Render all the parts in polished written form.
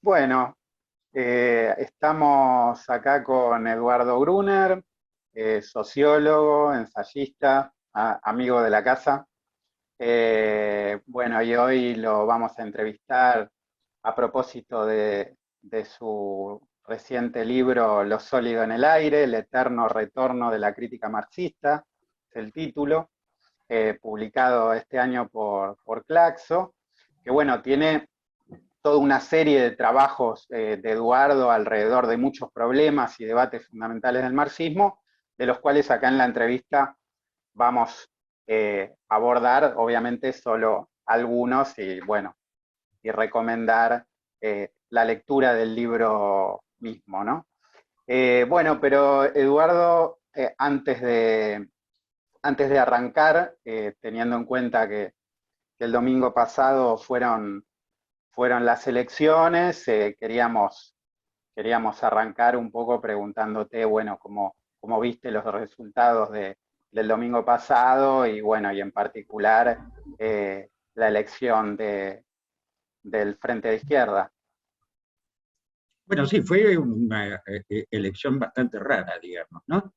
Bueno, estamos acá con Eduardo Gruner, sociólogo, ensayista, amigo de la casa. Bueno, y hoy lo vamos a entrevistar a propósito de su reciente libro Lo sólido en el aire, el eterno retorno de la crítica marxista, es el título, publicado este año por Claxo, que bueno, tiene toda una serie de trabajos de Eduardo alrededor de muchos problemas y debates fundamentales del marxismo, de los cuales acá en la entrevista vamos a abordar, obviamente, solo algunos y, bueno, y recomendar la lectura del libro mismo, ¿no? Bueno, pero Eduardo, antes de arrancar, teniendo en cuenta que el domingo pasado fueron las elecciones, queríamos arrancar un poco preguntándote, bueno, cómo viste los resultados del domingo pasado y, bueno, y en particular la elección del Frente de Izquierda. Bueno, sí, fue una elección bastante rara, digamos, ¿no?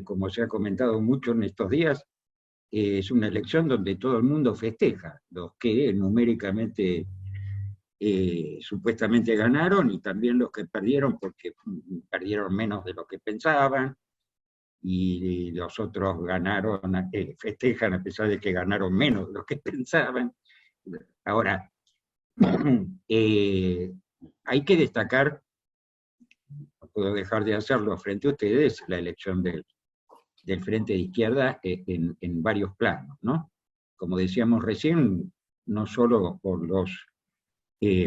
Como se ha comentado mucho en estos días, es una elección donde todo el mundo festeja, los que numéricamente supuestamente ganaron y también los que perdieron porque perdieron menos de lo que pensaban, y los otros ganaron, festejan a pesar de que ganaron menos de lo que pensaban. Ahora, hay que destacar, no puedo dejar de hacerlo frente a ustedes, la elección del Frente de Izquierda en varios planos, ¿no? Como decíamos recién, no solo por los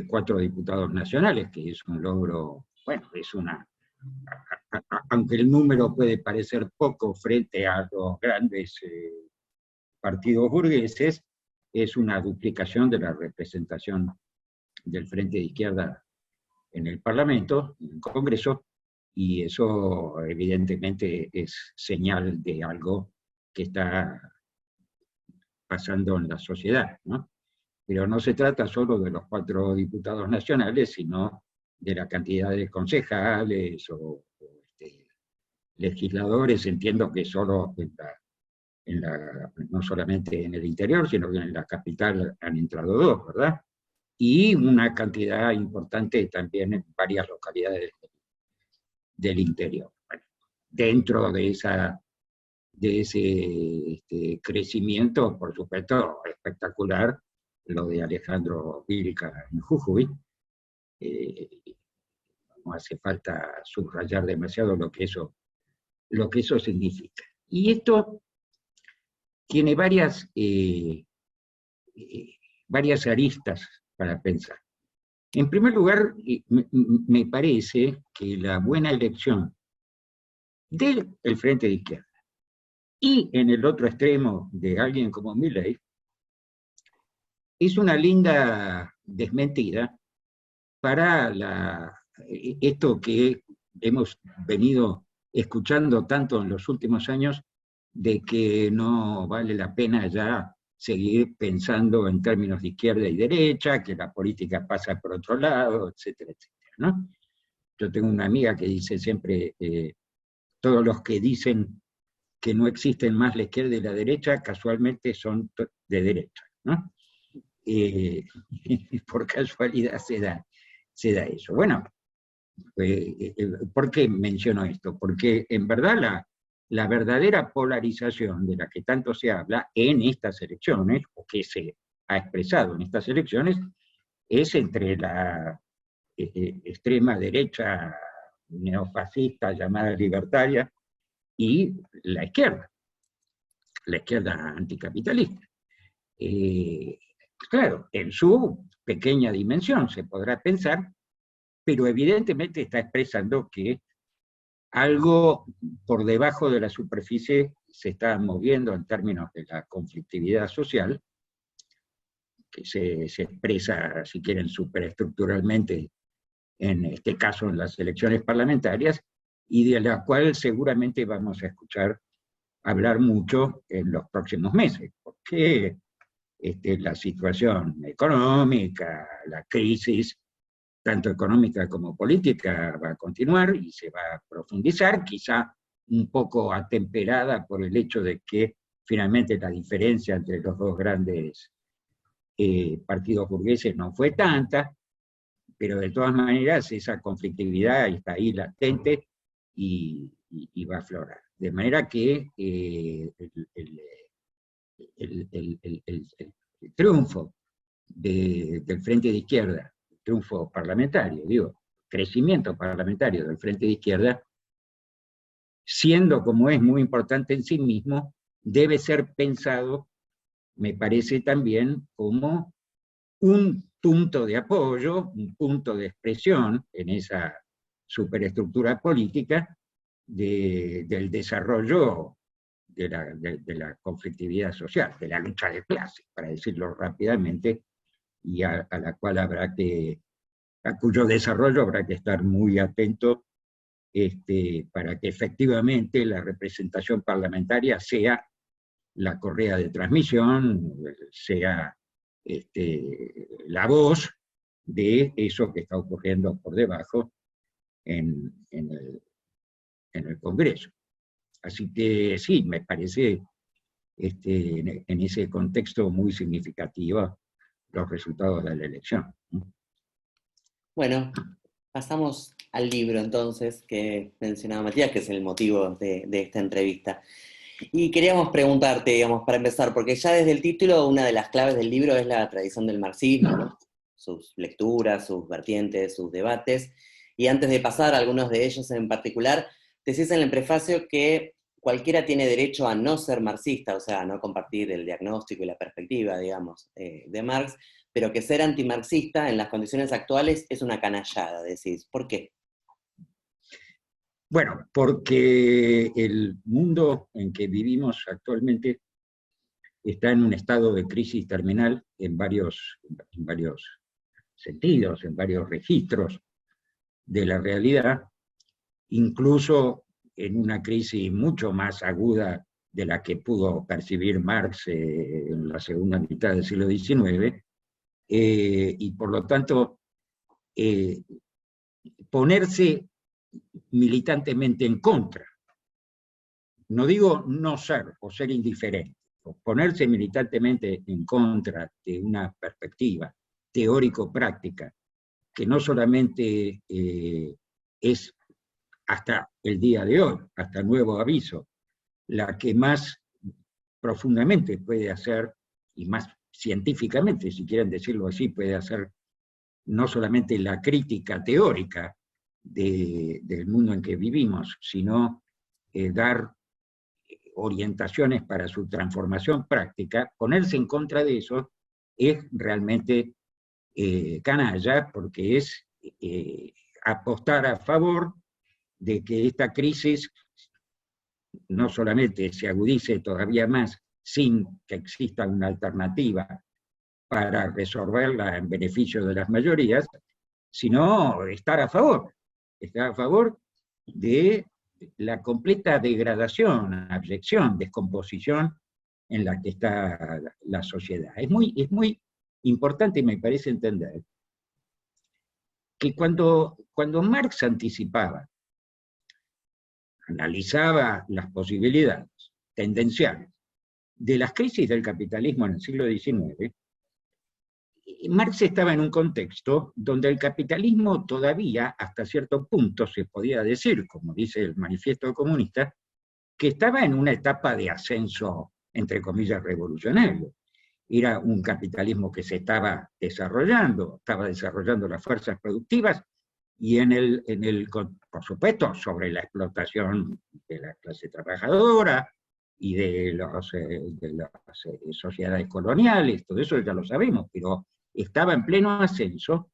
4 diputados nacionales, que es un logro, bueno, aunque el número puede parecer poco frente a los grandes partidos burgueses, es una duplicación de la representación del Frente de Izquierda en el Parlamento, en el Congreso, y eso evidentemente es señal de algo que está pasando en la sociedad, ¿no? Pero no se trata solo de los 4 diputados nacionales, sino de la cantidad de concejales o legisladores. Entiendo que solo no solamente en el interior, sino que en la capital han entrado 2, ¿verdad? Y una cantidad importante también en varias localidades del interior. Bueno, dentro de ese crecimiento, por supuesto, espectacular, lo de Alejandro Vilca en Jujuy. No hace falta subrayar demasiado lo que eso significa. Y esto tiene varias aristas para pensar. En primer lugar, me parece que la buena elección del Frente de Izquierda y en el otro extremo de alguien como Milei es una linda desmentida para esto que hemos venido escuchando tanto en los últimos años, de que no vale la pena ya seguir pensando en términos de izquierda y derecha, que la política pasa por otro lado, etcétera, etcétera, ¿no? Yo tengo una amiga que dice siempre, todos los que dicen que no existen más la izquierda y la derecha, casualmente son de derecha, ¿no? Por casualidad se da eso. Bueno, ¿por qué menciono esto? Porque en verdad la verdadera polarización de la que tanto se habla en estas elecciones, o que se ha expresado en estas elecciones, es entre la extrema derecha neofascista llamada libertaria y la izquierda anticapitalista. Claro, en su pequeña dimensión se podrá pensar, pero evidentemente está expresando que algo por debajo de la superficie se está moviendo en términos de la conflictividad social, que se expresa, si quieren, superestructuralmente, en este caso en las elecciones parlamentarias, y de la cual seguramente vamos a escuchar hablar mucho en los próximos meses, porque la situación económica, la crisis, tanto económica como política, va a continuar y se va a profundizar, quizá un poco atemperada por el hecho de que finalmente la diferencia entre los dos grandes partidos burgueses no fue tanta, pero de todas maneras esa conflictividad está ahí latente y va a aflorar. De manera que el triunfo del Frente de Izquierda, triunfo parlamentario, digo, crecimiento parlamentario del Frente de Izquierda, siendo como es muy importante en sí mismo, debe ser pensado, me parece también, como un punto de apoyo, un punto de expresión en esa superestructura política del desarrollo de la conflictividad social, de la lucha de clases, para decirlo rápidamente, y a la cual a cuyo desarrollo habrá que estar muy atento para que efectivamente la representación parlamentaria sea la correa de transmisión, sea la voz de eso que está ocurriendo por debajo en el Congreso. Así que sí, me parece en ese contexto muy significativo los resultados de la elección. Bueno, pasamos al libro entonces que mencionaba Matías, que es el motivo de esta entrevista. Y queríamos preguntarte, digamos, para empezar, porque ya desde el título una de las claves del libro es la tradición del marxismo, ¿no? Sus lecturas, sus vertientes, sus debates. Y antes de pasar a algunos de ellos en particular, decís en el prefacio que cualquiera tiene derecho a no ser marxista, o sea, a no compartir el diagnóstico y la perspectiva, digamos, de Marx, pero que ser antimarxista en las condiciones actuales es una canallada, decís. ¿Por qué? Bueno, porque el mundo en que vivimos actualmente está en un estado de crisis terminal en varios sentidos, en varios registros de la realidad, incluso en una crisis mucho más aguda de la que pudo percibir Marx en la segunda mitad del siglo XIX, y por lo tanto ponerse militantemente en contra. No digo no ser o ser indiferente, ponerse militantemente en contra de una perspectiva teórico-práctica que no solamente es hasta el día de hoy, hasta nuevo aviso, la que más profundamente puede hacer, y más científicamente, si quieren decirlo así, puede hacer no solamente la crítica teórica del mundo en que vivimos, sino dar orientaciones para su transformación práctica. Ponerse en contra de eso es realmente canalla, porque es apostar a favor de que esta crisis no solamente se agudice todavía más sin que exista una alternativa para resolverla en beneficio de las mayorías, sino estar a favor de la completa degradación, abyección, descomposición en la que está la sociedad. Es muy importante, me parece, entender que cuando Marx analizaba las posibilidades tendenciales de las crisis del capitalismo en el siglo XIX, Marx estaba en un contexto donde el capitalismo todavía, hasta cierto punto, se podía decir, como dice el Manifiesto Comunista, que estaba en una etapa de ascenso, entre comillas, revolucionario. Era un capitalismo que se estaba desarrollando las fuerzas productivas, y por supuesto, sobre la explotación de la clase trabajadora y de las sociedades coloniales, todo eso ya lo sabemos, pero estaba en pleno ascenso,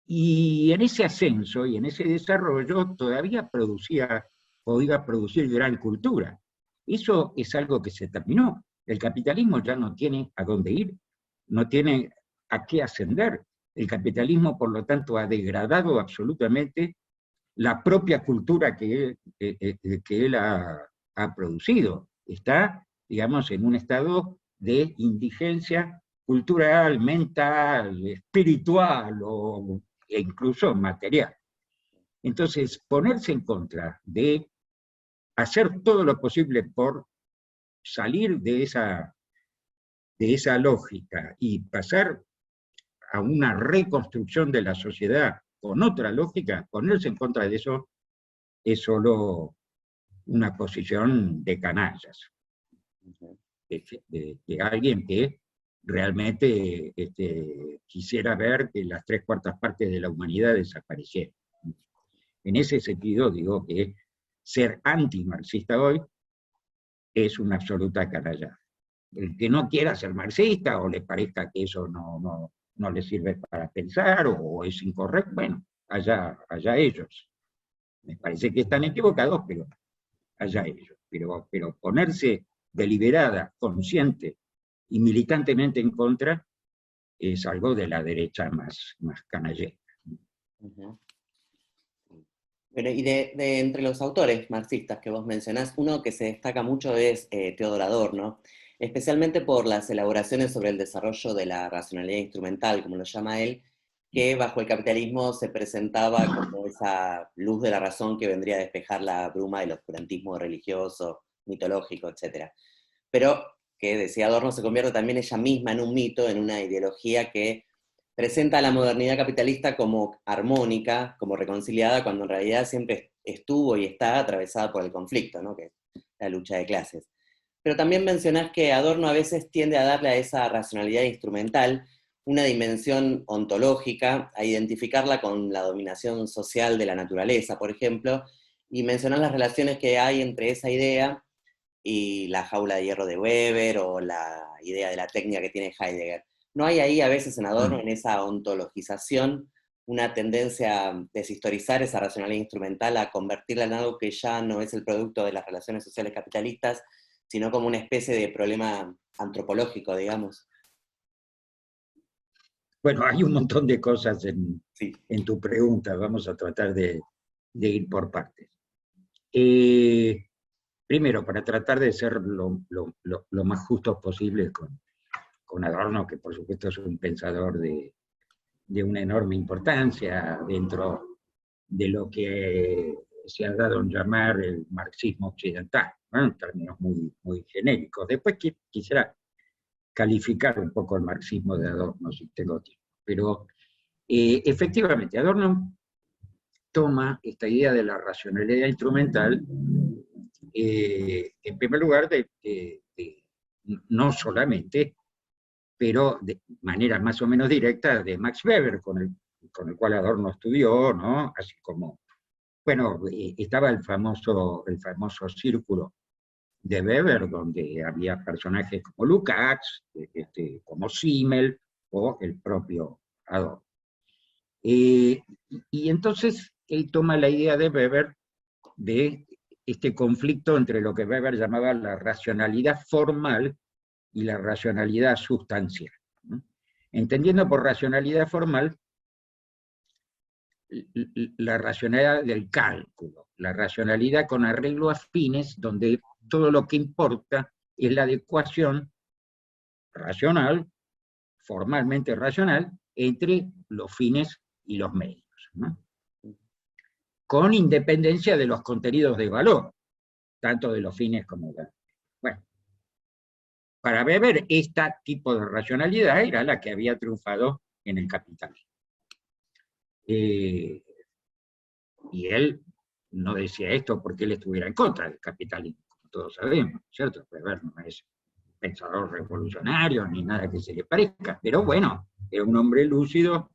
y en ese ascenso y en ese desarrollo todavía podía producir gran cultura. Eso es algo que se terminó. El capitalismo ya no tiene a dónde ir, no tiene a qué ascender. El capitalismo, por lo tanto, ha degradado absolutamente la propia cultura que él ha producido. Está, digamos, en un estado de indigencia cultural, mental, espiritual, o e incluso material. Entonces, ponerse en contra de hacer todo lo posible por salir de esa lógica y pasar a una reconstrucción de la sociedad con otra lógica, ponerse en contra de eso es solo una posición de canallas, de alguien que realmente quisiera ver que las 3/4 partes de la humanidad desaparecieran. En ese sentido digo que ser antimarxista hoy es una absoluta canallada. El que no quiera ser marxista o le parezca que eso no le sirve para pensar o es incorrecto, bueno, allá ellos. Me parece que están equivocados, pero allá ellos. Pero ponerse deliberada, consciente y militantemente en contra es algo de la derecha más canallera. Uh-huh. Bueno, y de entre los autores marxistas que vos mencionás, uno que se destaca mucho es Theodor Adorno, especialmente por las elaboraciones sobre el desarrollo de la racionalidad instrumental, como lo llama él, que bajo el capitalismo se presentaba como esa luz de la razón que vendría a despejar la bruma del oscurantismo religioso, mitológico, etc. Pero que, decía Adorno, se convierte también ella misma en un mito, en una ideología que presenta a la modernidad capitalista como armónica, como reconciliada, cuando en realidad siempre estuvo y está atravesada por el conflicto, ¿no? Que es la lucha de clases. Pero también mencionás que Adorno a veces tiende a darle a esa racionalidad instrumental una dimensión ontológica, a identificarla con la dominación social de la naturaleza, por ejemplo, y mencionás las relaciones que hay entre esa idea y la jaula de hierro de Weber, o la idea de la técnica que tiene Heidegger. ¿No hay ahí a veces en Adorno, en esa ontologización, una tendencia a deshistorizar esa racionalidad instrumental, a convertirla en algo que ya no es el producto de las relaciones sociales capitalistas, sino como una especie de problema antropológico, digamos? Bueno, hay un montón de cosas Sí. en tu pregunta, vamos a tratar de ir por partes. Primero, para tratar de ser lo más justos posible con Adorno, que por supuesto es un pensador de una enorme importancia dentro de lo que se ha dado en llamar el marxismo occidental, ¿no? En términos muy genéricos. Después quisiera calificar un poco el marxismo de Adorno, si tengo tiempo. Pero efectivamente, Adorno toma esta idea de la racionalidad instrumental, en primer lugar, no solamente, pero de manera más o menos directa, de Max Weber, con el cual Adorno estudió, ¿no? Así como, bueno, estaba el famoso círculo de Weber, donde había personajes como Lukács, como Simmel, o el propio Adorno. Y entonces él toma la idea de Weber de este conflicto entre lo que Weber llamaba la racionalidad formal y la racionalidad sustancial, ¿no? Entendiendo por racionalidad formal la racionalidad del cálculo, la racionalidad con arreglo a fines, donde todo lo que importa es la adecuación racional, formalmente racional, entre los fines y los medios, ¿no? Con independencia de los contenidos de valor, tanto de los fines como de los... Bueno, para Weber, este tipo de racionalidad era la que había triunfado en el capitalismo. Y él no decía esto porque él estuviera en contra del capitalismo, como todos sabemos, ¿cierto? Weber no es pensador revolucionario ni nada que se le parezca, pero bueno, era un hombre lúcido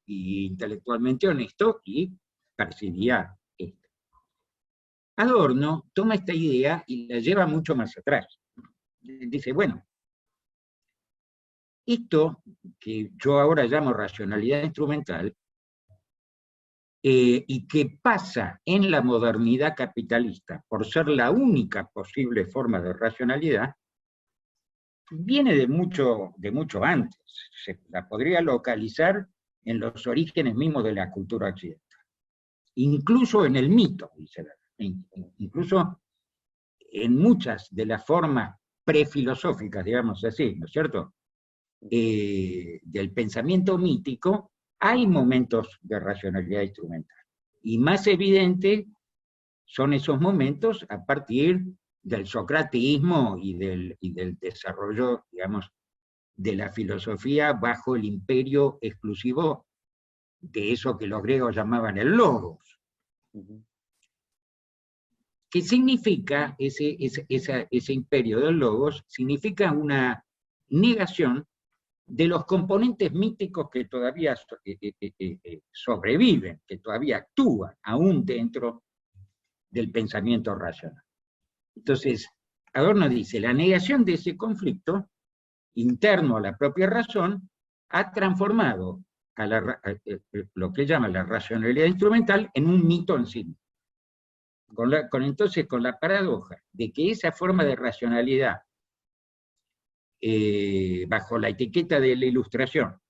e intelectualmente honesto y percibía esto. Adorno toma esta idea y la lleva mucho más atrás. Dice, bueno, esto que yo ahora llamo racionalidad instrumental, y que pasa en la modernidad capitalista por ser la única posible forma de racionalidad, viene de mucho antes. Se la podría localizar en los orígenes mismos de la cultura occidental. Incluso en el mito, dice, incluso en muchas de las formas prefilosóficas, digamos así, ¿no es cierto?, del pensamiento mítico, hay momentos de racionalidad instrumental. Y más evidente son esos momentos a partir del socratismo y del desarrollo, digamos, de la filosofía bajo el imperio exclusivo de eso que los griegos llamaban el logos. ¿Qué significa ese imperio del logos? Significa una negación de los componentes míticos que todavía sobreviven, que todavía actúan aún dentro del pensamiento racional. Entonces, Adorno dice, la negación de ese conflicto interno a la propia razón ha transformado a lo que llama la racionalidad instrumental en un mito en sí. Entonces, con la paradoja de que esa forma de racionalidad, bajo la etiqueta de la ilustración,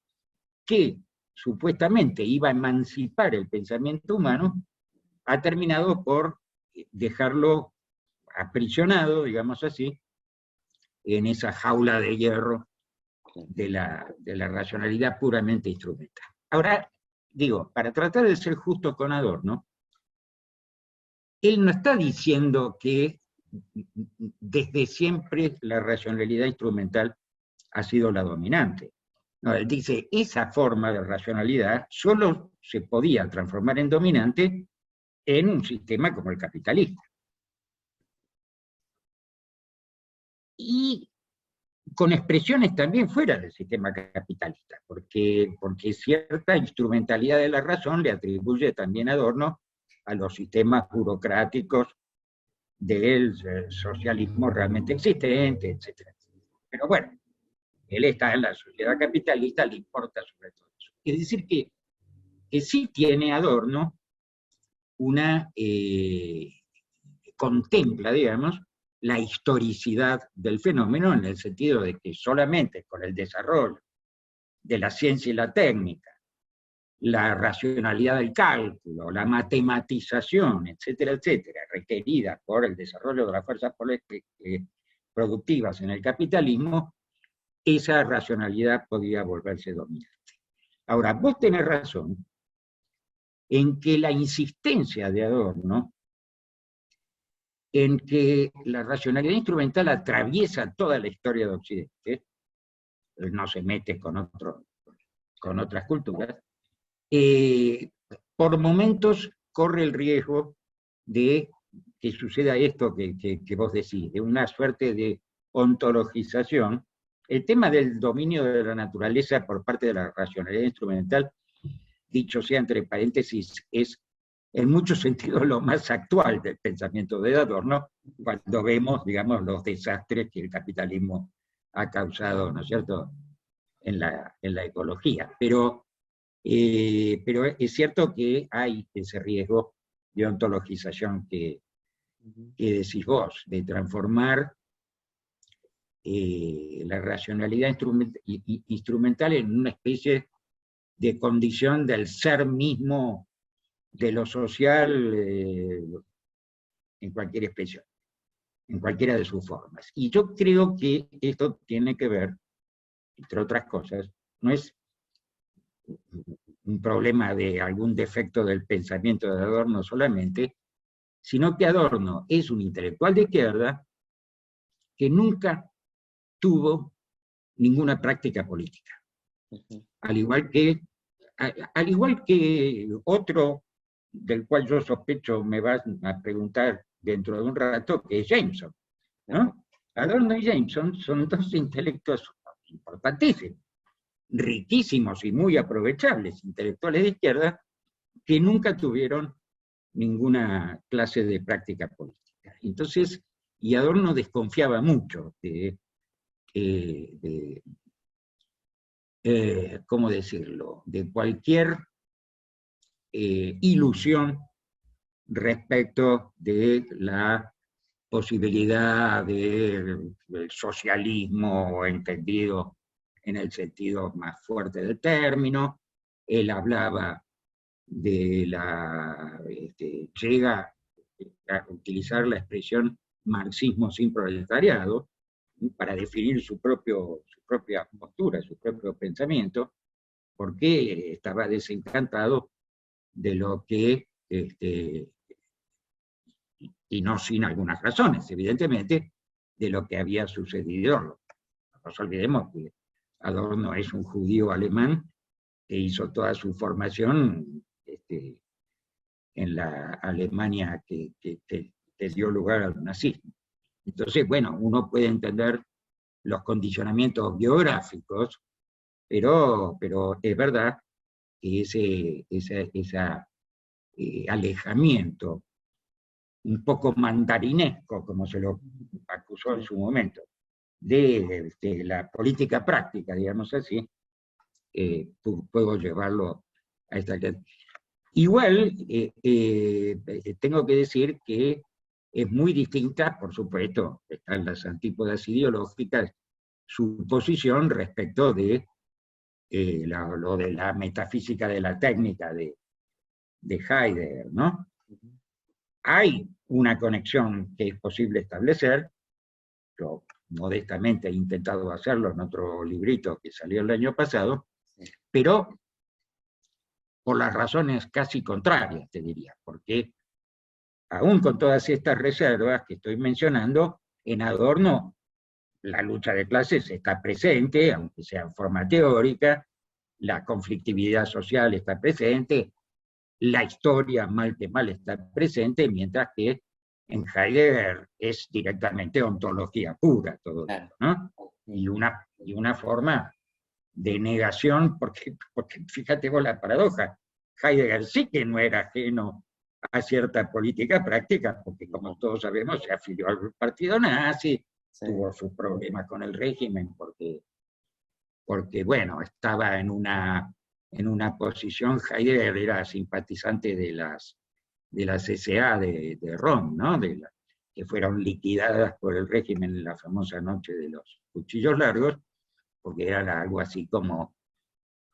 que supuestamente iba a emancipar el pensamiento humano, ha terminado por dejarlo aprisionado, digamos así, en esa jaula de hierro de la racionalidad puramente instrumental. Ahora, digo, para tratar de ser justo con Adorno, él no está diciendo que desde siempre la racionalidad instrumental ha sido la dominante. No, él dice, esa forma de racionalidad solo se podía transformar en dominante en un sistema como el capitalista. Y con expresiones también fuera del sistema capitalista, porque cierta instrumentalidad de la razón le atribuye también a Adorno a los sistemas burocráticos del socialismo realmente existente, etc. Pero bueno, él está en la sociedad capitalista, le importa sobre todo eso. Es decir, que sí tiene Adorno una, contempla, digamos, la historicidad del fenómeno en el sentido de que solamente con el desarrollo de la ciencia y la técnica, la racionalidad del cálculo, la matematización, etcétera, etcétera, requerida por el desarrollo de las fuerzas productivas en el capitalismo, esa racionalidad podía volverse dominante. Ahora, vos tenés razón en que la insistencia de Adorno en que la racionalidad instrumental atraviesa toda la historia de Occidente, no se mete con otras culturas, por momentos corre el riesgo de que suceda esto que vos decís, de una suerte de ontologización. El tema del dominio de la naturaleza por parte de la racionalidad instrumental, dicho sea entre paréntesis, es en muchos sentidos lo más actual del pensamiento de Adorno, cuando vemos, digamos, los desastres que el capitalismo ha causado, ¿no es cierto?, en la ecología. Pero es cierto que hay ese riesgo de ontologización que decís vos, de transformar la racionalidad instrumental en una especie de condición del ser mismo de lo social en cualquier expresión, en cualquiera de sus formas. Y yo creo que esto tiene que ver, entre otras cosas, no es un problema de algún defecto del pensamiento de Adorno solamente, sino que Adorno es un intelectual de izquierda que nunca tuvo ninguna práctica política. Al igual que otro del cual yo sospecho me vas a preguntar dentro de un rato, que es Jameson, ¿no? Adorno y Jameson son dos intelectos importantísimos, riquísimos y muy aprovechables, intelectuales de izquierda, que nunca tuvieron ninguna clase de práctica política. Entonces, y Adorno desconfiaba mucho ¿cómo decirlo?, de cualquier ilusión respecto de la posibilidad del socialismo entendido en el sentido más fuerte del término. Él hablaba de llega a utilizar la expresión marxismo sin proletariado para definir su propia postura, su propio pensamiento, porque estaba desencantado de lo que, y no sin algunas razones, evidentemente, de lo que había sucedido. No nos olvidemos que Adorno es un judío alemán que hizo toda su formación en la Alemania que dio lugar al nazismo. Entonces, bueno, uno puede entender los condicionamientos biográficos, pero es verdad que ese alejamiento un poco mandarinesco, como se lo acusó en su momento, de la política práctica, digamos así, puedo llevarlo a esta... Igual, tengo que decir que es muy distinta, por supuesto, están las antípodas ideológicas, su posición respecto de lo de la metafísica de la técnica de Heidegger, ¿no? Hay una conexión que es posible establecer, yo modestamente he intentado hacerlo en otro librito que salió el año pasado, pero por las razones casi contrarias, te diría, porque aún con todas estas reservas que estoy mencionando, en Adorno la lucha de clases está presente, aunque sea en forma teórica, la conflictividad social está presente, la historia mal que mal está presente, mientras que en Heidegger es directamente ontología pura todo esto, ¿no? Y una forma de negación, porque fíjate vos la paradoja, Heidegger sí que no era ajeno a cierta política práctica, porque como todos sabemos se afilió al partido nazi, tuvo sus problemas con el régimen, porque bueno, estaba en una posición. Heidegger era simpatizante de las SA de Rom, ¿no? Que fueron liquidadas por el régimen en la famosa noche de los cuchillos largos, porque era algo así como,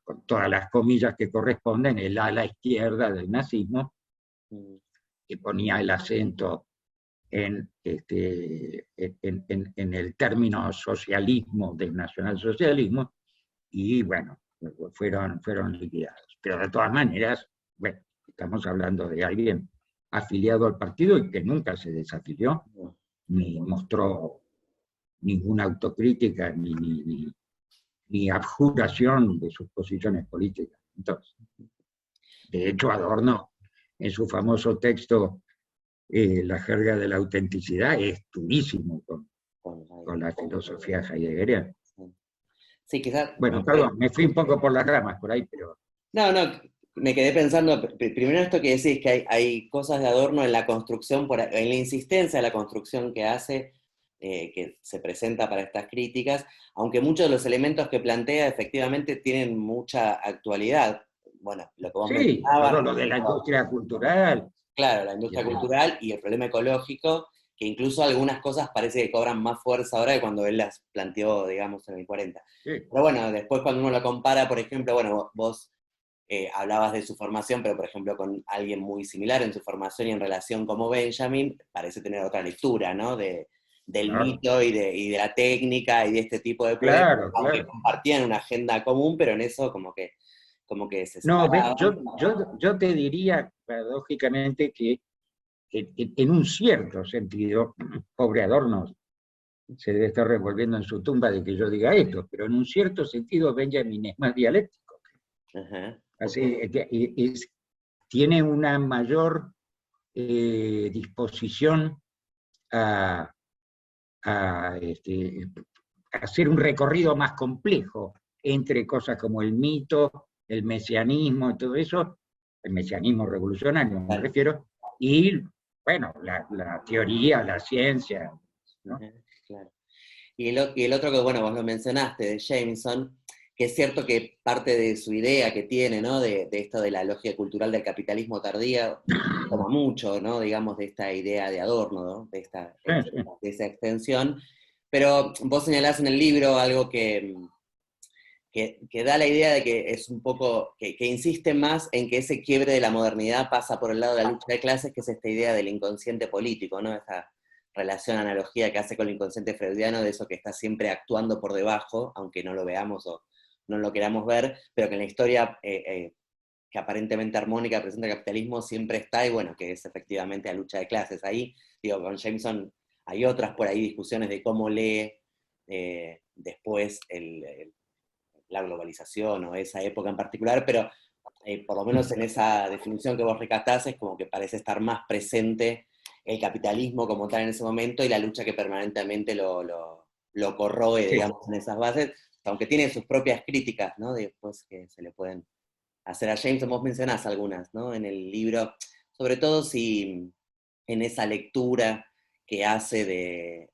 con todas las comillas que corresponden, el ala izquierda del nazismo, que ponía el acento en el término socialismo, del nacionalsocialismo, y bueno, fueron liquidados. Pero de todas maneras, bueno, estamos hablando de alguien afiliado al partido y que nunca se desafilió, ni mostró ninguna autocrítica, ni abjuración de sus posiciones políticas. Entonces, de hecho, Adorno, en su famoso texto, La jerga de la autenticidad, es durísimo con la filosofía heideggeriana. Sí, quizás... Bueno, perdón, me fui un poco por las ramas por ahí, pero... No, me quedé pensando, primero esto que decís, que hay cosas de Adorno en la construcción, en la insistencia de la construcción que hace, que se presenta para estas críticas, aunque muchos de los elementos que plantea efectivamente tienen mucha actualidad. Bueno, lo que vos mencionabas... todo lo de la industria cultural. Claro, la industria cultural y el problema ecológico, que incluso algunas cosas parece que cobran más fuerza ahora que cuando él las planteó, digamos, en el 40. Sí. Pero bueno, después cuando uno lo compara, por ejemplo, bueno, vos hablabas de su formación, pero por ejemplo con alguien muy similar en su formación y en relación como Benjamin, parece tener otra lectura, ¿no? Del mito y de la técnica y de este tipo de cosas, aunque compartían una agenda común, pero en eso como que se separaban. No, yo te diría, paradójicamente, que en un cierto sentido, pobre Adorno se debe estar revolviendo en su tumba de que yo diga esto, pero en un cierto sentido Benjamin es más dialéctico. Así, tiene una mayor disposición a hacer un recorrido más complejo entre cosas como el mito, el mesianismo y todo eso, el mesianismo revolucionario me refiero, y bueno, la teoría, la ciencia, ¿no? Claro. Y el otro que, bueno, vos lo mencionaste, de Jameson, que es cierto que parte de su idea que tiene, ¿no? De esto de la lógica cultural del capitalismo tardío, toma mucho, ¿no? Digamos, de esta idea de Adorno, ¿no? De esa extensión. Pero vos señalás en el libro algo que da la idea de que es un poco, que insiste más en que ese quiebre de la modernidad pasa por el lado de la lucha de clases, que es esta idea del inconsciente político, ¿no? Esta relación, analogía que hace con el inconsciente freudiano, de eso que está siempre actuando por debajo, aunque no lo veamos no lo queramos ver, pero que en la historia que aparentemente armónica presenta el capitalismo siempre está, y bueno, que es efectivamente la lucha de clases. Ahí, digo, con Jameson hay otras por ahí discusiones de cómo lee después la globalización o esa época en particular, pero por lo menos en esa definición que vos rescatás es como que parece estar más presente el capitalismo como tal en ese momento y la lucha que permanentemente lo corroe, Sí. digamos, en esas bases, aunque tiene sus propias críticas, ¿no? Después que se le pueden hacer a Jameson. Vos mencionás algunas, ¿no? En el libro, sobre todo si en esa lectura que hace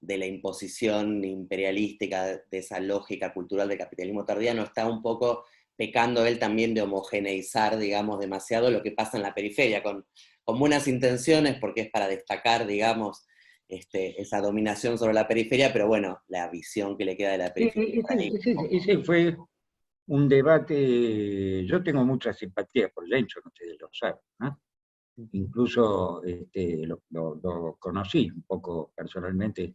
de la imposición imperialística, de esa lógica cultural del capitalismo tardío, está un poco pecando él también de homogeneizar, digamos, demasiado lo que pasa en la periferia, con buenas intenciones, porque es para destacar, digamos, esa dominación sobre la periferia, pero bueno, la visión que le queda de la periferia. Ese fue un debate. Yo tengo mucha simpatía por Jameson, ustedes lo saben, ¿no? Incluso lo conocí un poco personalmente,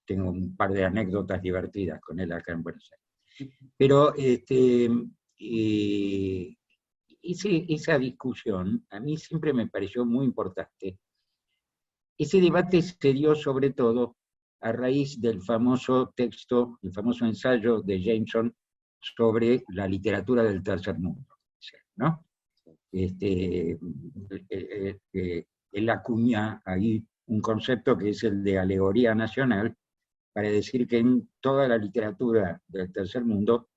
tengo un par de anécdotas divertidas con él acá en Buenos Aires. Pero esa discusión a mí siempre me pareció muy importante. Ese debate se dio sobre todo a raíz del famoso texto, el famoso ensayo de Jameson sobre la literatura del tercer mundo, ¿no? Él acuña ahí un concepto que es el de alegoría nacional, para decir que en toda la literatura del tercer mundo,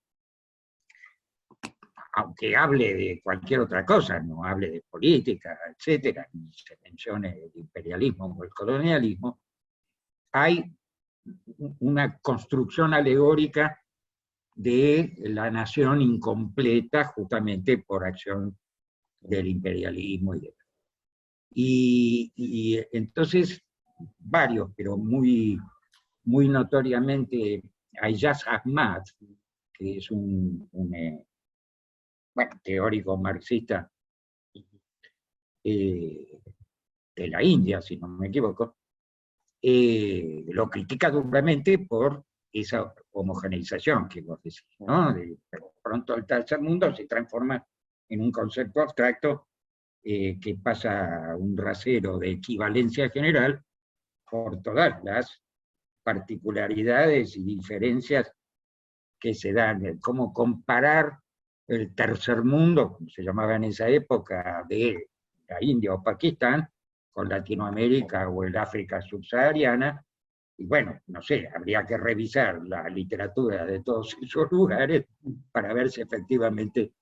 aunque hable de cualquier otra cosa, no hable de política, etcétera, ni se mencione el imperialismo o el colonialismo, hay una construcción alegórica de la nación incompleta justamente por acción del imperialismo y demás. Y entonces varios, pero muy notoriamente, Aiyaz Ahmad, que es un teórico marxista de la India, si no me equivoco, lo critica duramente por esa homogeneización que vos decís, ¿no? De pronto el tercer mundo se transforma en un concepto abstracto que pasa un rasero de equivalencia general por todas las particularidades y diferencias que se dan, cómo comparar el tercer mundo, como se llamaba en esa época, de la India o Pakistán, con Latinoamérica o el África subsahariana, y bueno, no sé, habría que revisar la literatura de todos esos lugares para ver si efectivamente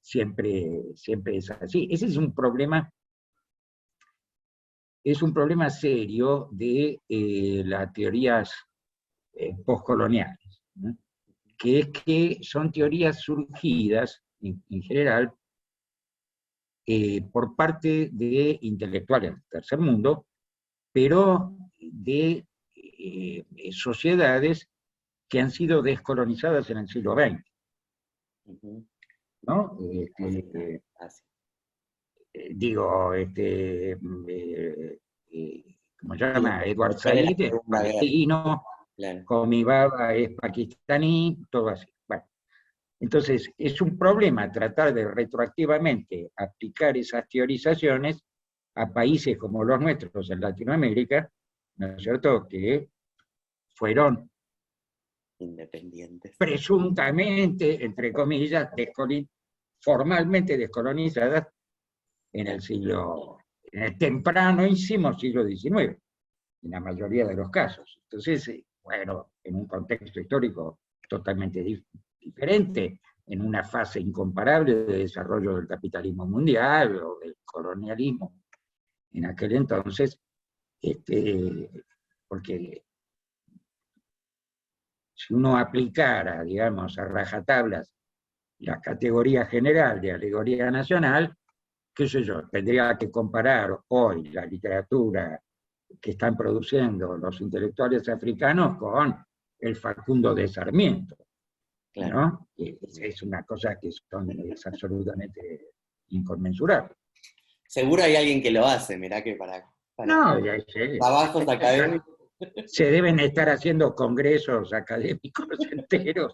siempre es así. Ese es un problema serio de las teorías postcoloniales, ¿no? Que es que son teorías surgidas, en general, por parte de intelectuales del tercer mundo, pero de sociedades que han sido descolonizadas en el siglo XX. ¿No? Digo, ¿cómo se llama? Edward Said es palestino, Homi Bhabha es pakistaní, todo así. Bueno, entonces, es un problema tratar de retroactivamente aplicar esas teorizaciones a países como los nuestros en Latinoamérica, ¿no es cierto?, que fueron independientes, presuntamente, entre comillas, formalmente descolonizadas en el tempranísimo siglo XIX, en la mayoría de los casos. Entonces, bueno, en un contexto histórico totalmente diferente, en una fase incomparable de desarrollo del capitalismo mundial o del colonialismo en aquel entonces, porque si uno aplicara, digamos, a rajatablas la categoría general de alegoría nacional, qué sé yo, tendría que comparar hoy la literatura que están produciendo los intelectuales africanos con el Facundo de Sarmiento, claro, ¿no? Es una cosa que es absolutamente inconmensurable. Seguro hay alguien que lo hace, mirá que para no, trabajos académicos. se deben estar haciendo congresos académicos enteros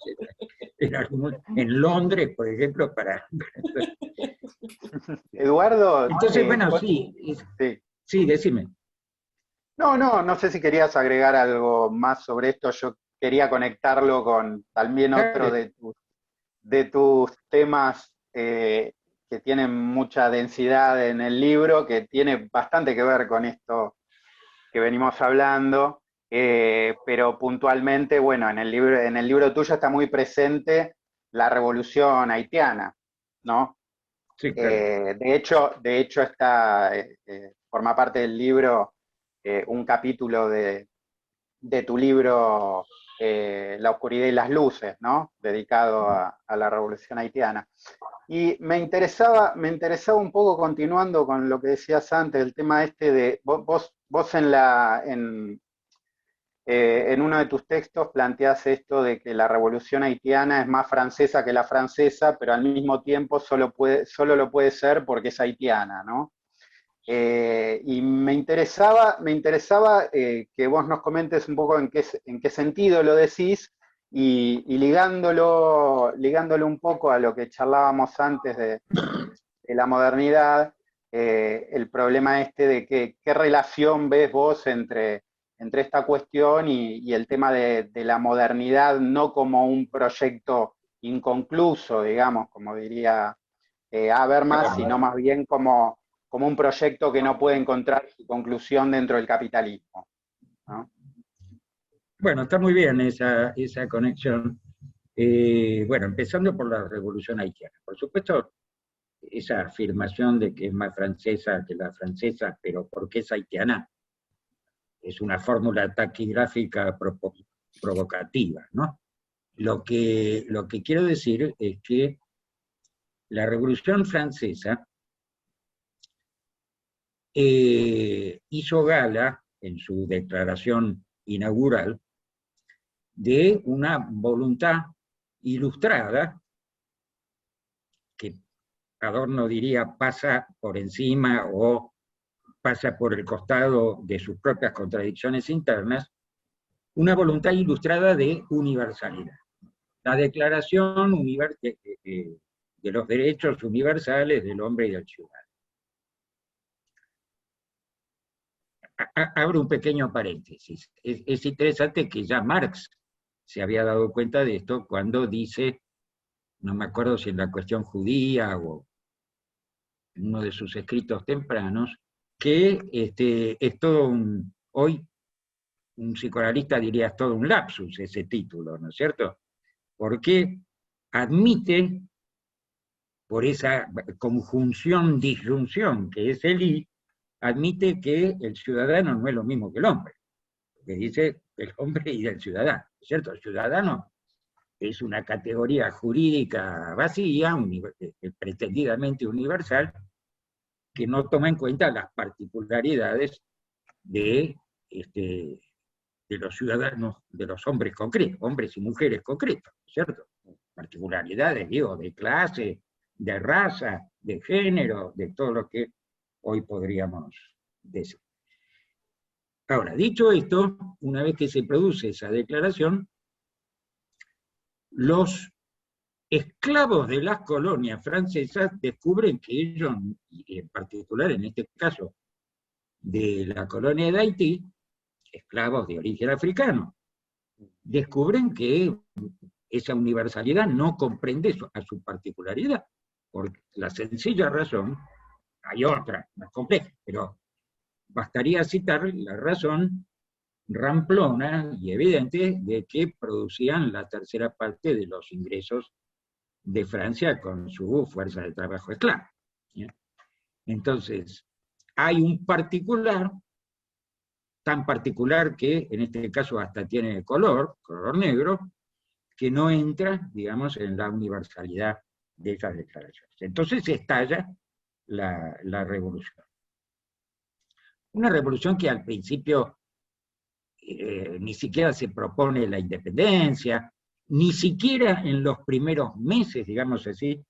en Londres, por ejemplo, para... Eduardo, Entonces, bueno, sí, sí. sí, decime. No sé si querías agregar algo más sobre esto. Yo quería conectarlo con también otro de tus temas que tienen mucha densidad en el libro, que tiene bastante que ver con esto que venimos hablando, pero puntualmente, bueno, en el libro tuyo está muy presente la revolución haitiana, ¿no? Sí, claro. De hecho forma parte del libro un capítulo de tu libro La oscuridad y las luces, ¿no? Dedicado a la revolución haitiana. Y me interesaba un poco, continuando con lo que decías antes, el tema este de, vos en uno de tus textos planteás esto de que la revolución haitiana es más francesa que la francesa, pero al mismo tiempo solo lo puede ser porque es haitiana, ¿no? Y me interesaba que vos nos comentes un poco en qué sentido lo decís y ligándolo un poco a lo que charlábamos antes de la modernidad, el problema este de qué relación ves vos entre esta cuestión y el tema de la modernidad, no como un proyecto inconcluso, digamos, como diría Habermas, sino más bien como un proyecto que no puede encontrar su conclusión dentro del capitalismo, ¿no? Bueno, está muy bien esa conexión. Bueno, empezando por la revolución haitiana. Por supuesto, esa afirmación de que es más francesa que la francesa, pero porque es haitiana, es una fórmula taquigráfica provocativa, ¿no? Lo que quiero decir es que la Revolución Francesa hizo gala, en su declaración inaugural, de una voluntad ilustrada, que Adorno diría pasa por encima o pasa por el costado de sus propias contradicciones internas, una voluntad ilustrada de universalidad. La Declaración de los Derechos Universales del Hombre y del Ciudadano. Abro un pequeño paréntesis. Es interesante que ya Marx se había dado cuenta de esto cuando dice, no me acuerdo si en la cuestión judía o en uno de sus escritos tempranos, que es todo hoy un psicoanalista diría es todo un lapsus ese título, ¿no es cierto? Porque admite, por esa conjunción, disyunción que es el I, admite que el ciudadano no es lo mismo que el hombre, que dice el hombre y el ciudadano, ¿cierto? El ciudadano es una categoría jurídica vacía, pretendidamente universal, que no toma en cuenta las particularidades de los ciudadanos, de los hombres concretos, hombres y mujeres concretos, ¿cierto? Particularidades, digo, de clase, de raza, de género, de todo lo que hoy podríamos decir. Ahora, dicho esto, una vez que se produce esa declaración, los esclavos de las colonias francesas descubren que ellos, y en particular en este caso de la colonia de Haití, esclavos de origen africano, descubren que esa universalidad no comprende a su particularidad, por la sencilla razón, hay otra, más compleja, pero bastaría citar la razón ramplona y evidente de que producían la tercera parte de los ingresos de Francia con su fuerza de trabajo esclava. Entonces, hay un particular, tan particular que en este caso hasta tiene color negro, que no entra, digamos, en la universalidad de esas declaraciones. Entonces estalla la revolución. Una revolución que al principio ni siquiera se propone la independencia, ni siquiera en los primeros meses, digamos así,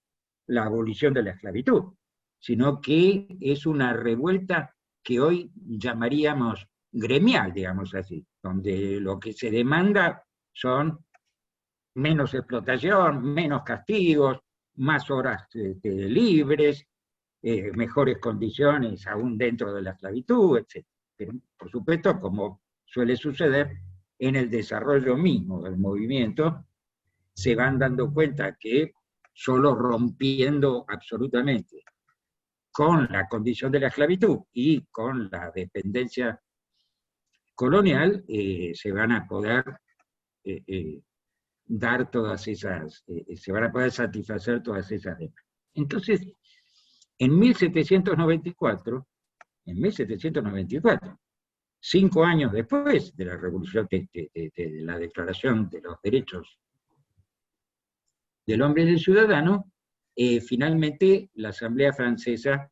la abolición de la esclavitud, sino que es una revuelta que hoy llamaríamos gremial, digamos así, donde lo que se demanda son menos explotación, menos castigos, más horas libres, mejores condiciones aún dentro de la esclavitud, etc. Pero, por supuesto, como suele suceder, en el desarrollo mismo del movimiento, se van dando cuenta que solo rompiendo absolutamente con la condición de la esclavitud y con la dependencia colonial, se van a poder dar todas esas, se van a poder satisfacer todas esas demandas. Entonces, en 1794, 5 años después de la revolución, de la Declaración de los Derechos del Hombre y del Ciudadano, finalmente la Asamblea Francesa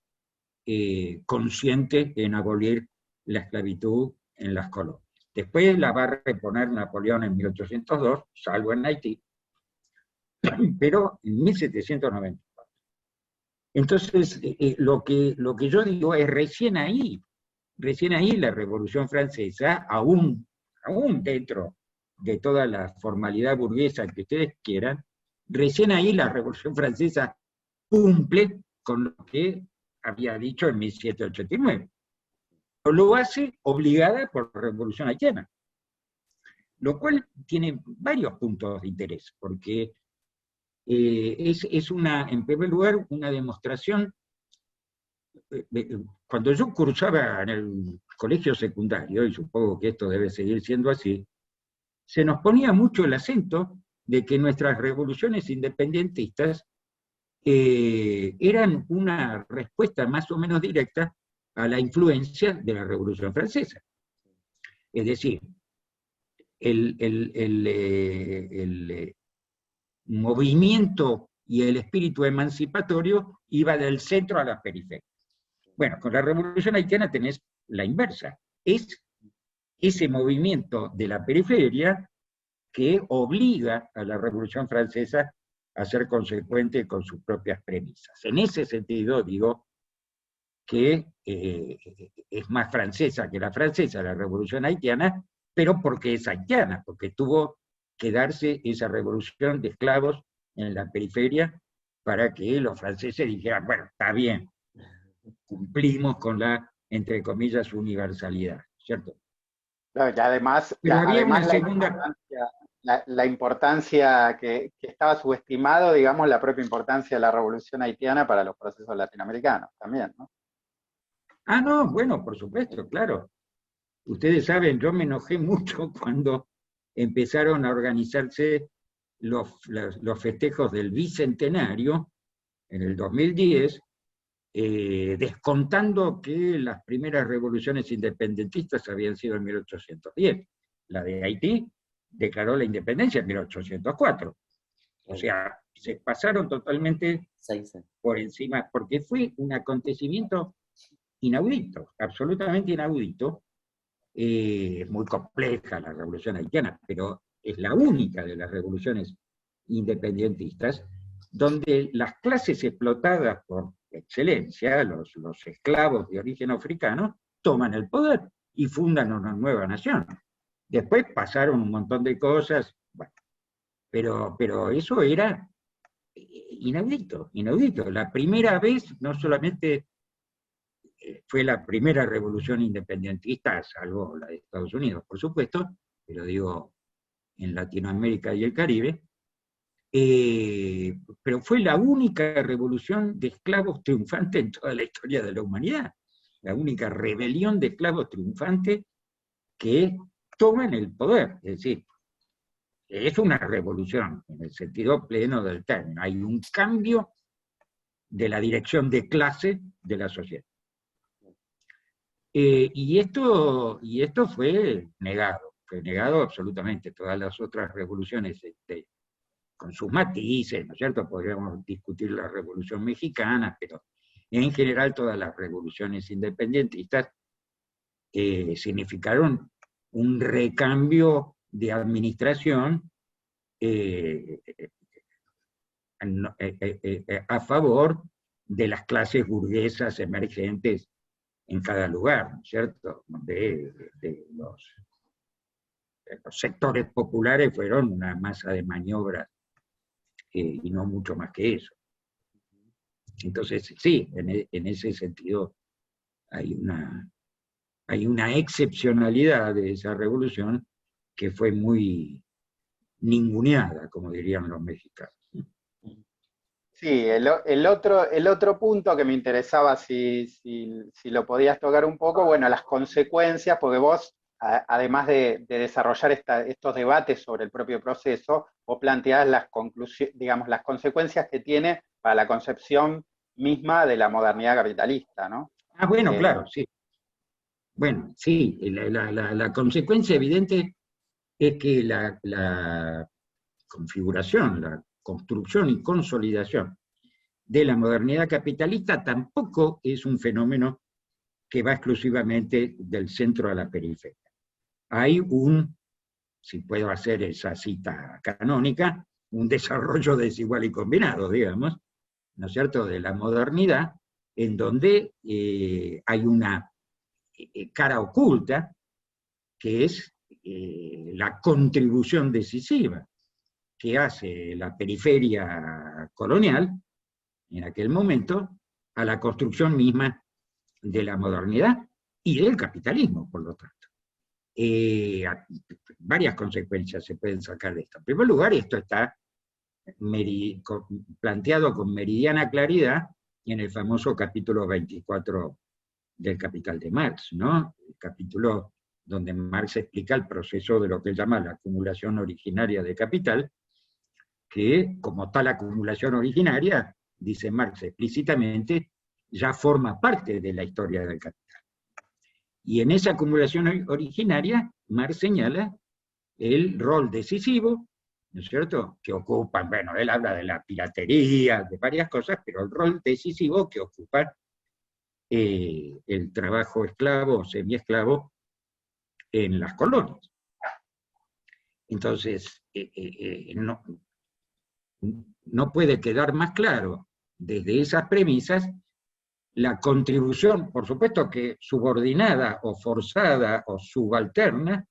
consiente en abolir la esclavitud en las colonias. Después la va a reponer Napoleón en 1802, salvo en Haití, pero en 1794. Entonces, lo que yo digo es recién ahí la Revolución Francesa, aún dentro de toda la formalidad burguesa que ustedes quieran, recién ahí la Revolución Francesa cumple con lo que había dicho en 1789. Lo hace obligada por la Revolución Haitiana, lo cual tiene varios puntos de interés, porque es en primer lugar, una demostración. Cuando yo cursaba en el colegio secundario, y supongo que esto debe seguir siendo así, se nos ponía mucho el acento de que nuestras revoluciones independentistas eran una respuesta más o menos directa a la influencia de la Revolución Francesa. Es decir, el movimiento y el espíritu emancipatorio iba del centro a la periferia. Bueno, con la Revolución Haitiana tenés la inversa. Es ese movimiento de la periferia que obliga a la Revolución Francesa a ser consecuente con sus propias premisas. En ese sentido, digo que es más francesa que la francesa, la Revolución Haitiana, pero porque es haitiana, porque tuvo que darse esa revolución de esclavos en la periferia para que los franceses dijeran, bueno, está bien, cumplimos con la, entre comillas, universalidad, ¿cierto? Claro, y además, Pero había una además segunda... la importancia que estaba subestimado, digamos, la propia importancia de la Revolución Haitiana para los procesos latinoamericanos también, ¿no? Ah, no, bueno, por supuesto, claro. Ustedes saben, yo me enojé mucho cuando empezaron a organizarse los festejos del Bicentenario en el 2010, descontando que las primeras revoluciones independentistas habían sido en 1810. La de Haití declaró la independencia en 1804. O sea, se pasaron totalmente por encima, porque fue un acontecimiento inaudito, absolutamente inaudito. Muy compleja la revolución haitiana, pero es la única de las revoluciones independentistas donde las clases explotadas por excelencia, los esclavos de origen africano, toman el poder y fundan una nueva nación. Después pasaron un montón de cosas, bueno, pero eso era inaudito, inaudito. La primera vez, no solamente fue la primera revolución independentista, salvo la de Estados Unidos, por supuesto, pero digo, en Latinoamérica y el Caribe, pero fue la única revolución de esclavos triunfante en toda la historia de la humanidad, la única rebelión de esclavos triunfante que toman el poder, es decir, es una revolución en el sentido pleno del término, hay un cambio de la dirección de clase de la sociedad. Y esto fue negado absolutamente. Todas las otras revoluciones, con sus matices, ¿no es cierto? Podríamos discutir la Revolución Mexicana, pero en general todas las revoluciones independentistas significaron un recambio de administración a favor de las clases burguesas emergentes en cada lugar, ¿no es cierto? Los sectores populares fueron una masa de maniobras y no mucho más que eso. Entonces, sí, en ese sentido hay una excepcionalidad de esa revolución que fue muy ninguneada, como dirían los mexicanos. Sí, el otro punto que me interesaba, si lo podías tocar un poco, bueno, las consecuencias, porque vos, además de desarrollar estos debates sobre el propio proceso, vos planteás las conclusiones, digamos, las consecuencias que tiene para la concepción misma de la modernidad capitalista, ¿no? Ah, bueno, claro, sí. Bueno, sí, la consecuencia evidente es que la configuración, la construcción y consolidación de la modernidad capitalista tampoco es un fenómeno que va exclusivamente del centro a la periferia. Hay si puedo hacer esa cita canónica, un desarrollo desigual y combinado, digamos, ¿no es cierto?, de la modernidad, en donde hay una cara oculta, que es la contribución decisiva que hace la periferia colonial, en aquel momento, a la construcción misma de la modernidad y del capitalismo, por lo tanto. Varias consecuencias se pueden sacar de esto. En primer lugar, esto está planteado con meridiana claridad en el famoso capítulo 24 del Capital de Marx, ¿no? El capítulo donde Marx explica el proceso de lo que él llama la acumulación originaria de capital, que como tal acumulación originaria, dice Marx explícitamente, ya forma parte de la historia del capital. Y en esa acumulación originaria, Marx señala el rol decisivo, ¿no es cierto?, que ocupan, bueno, él habla de la piratería, de varias cosas, pero el rol decisivo que ocupa el trabajo esclavo o semiesclavo en las colonias. Entonces, no puede quedar más claro desde esas premisas la contribución, por supuesto que subordinada o forzada o subalterna,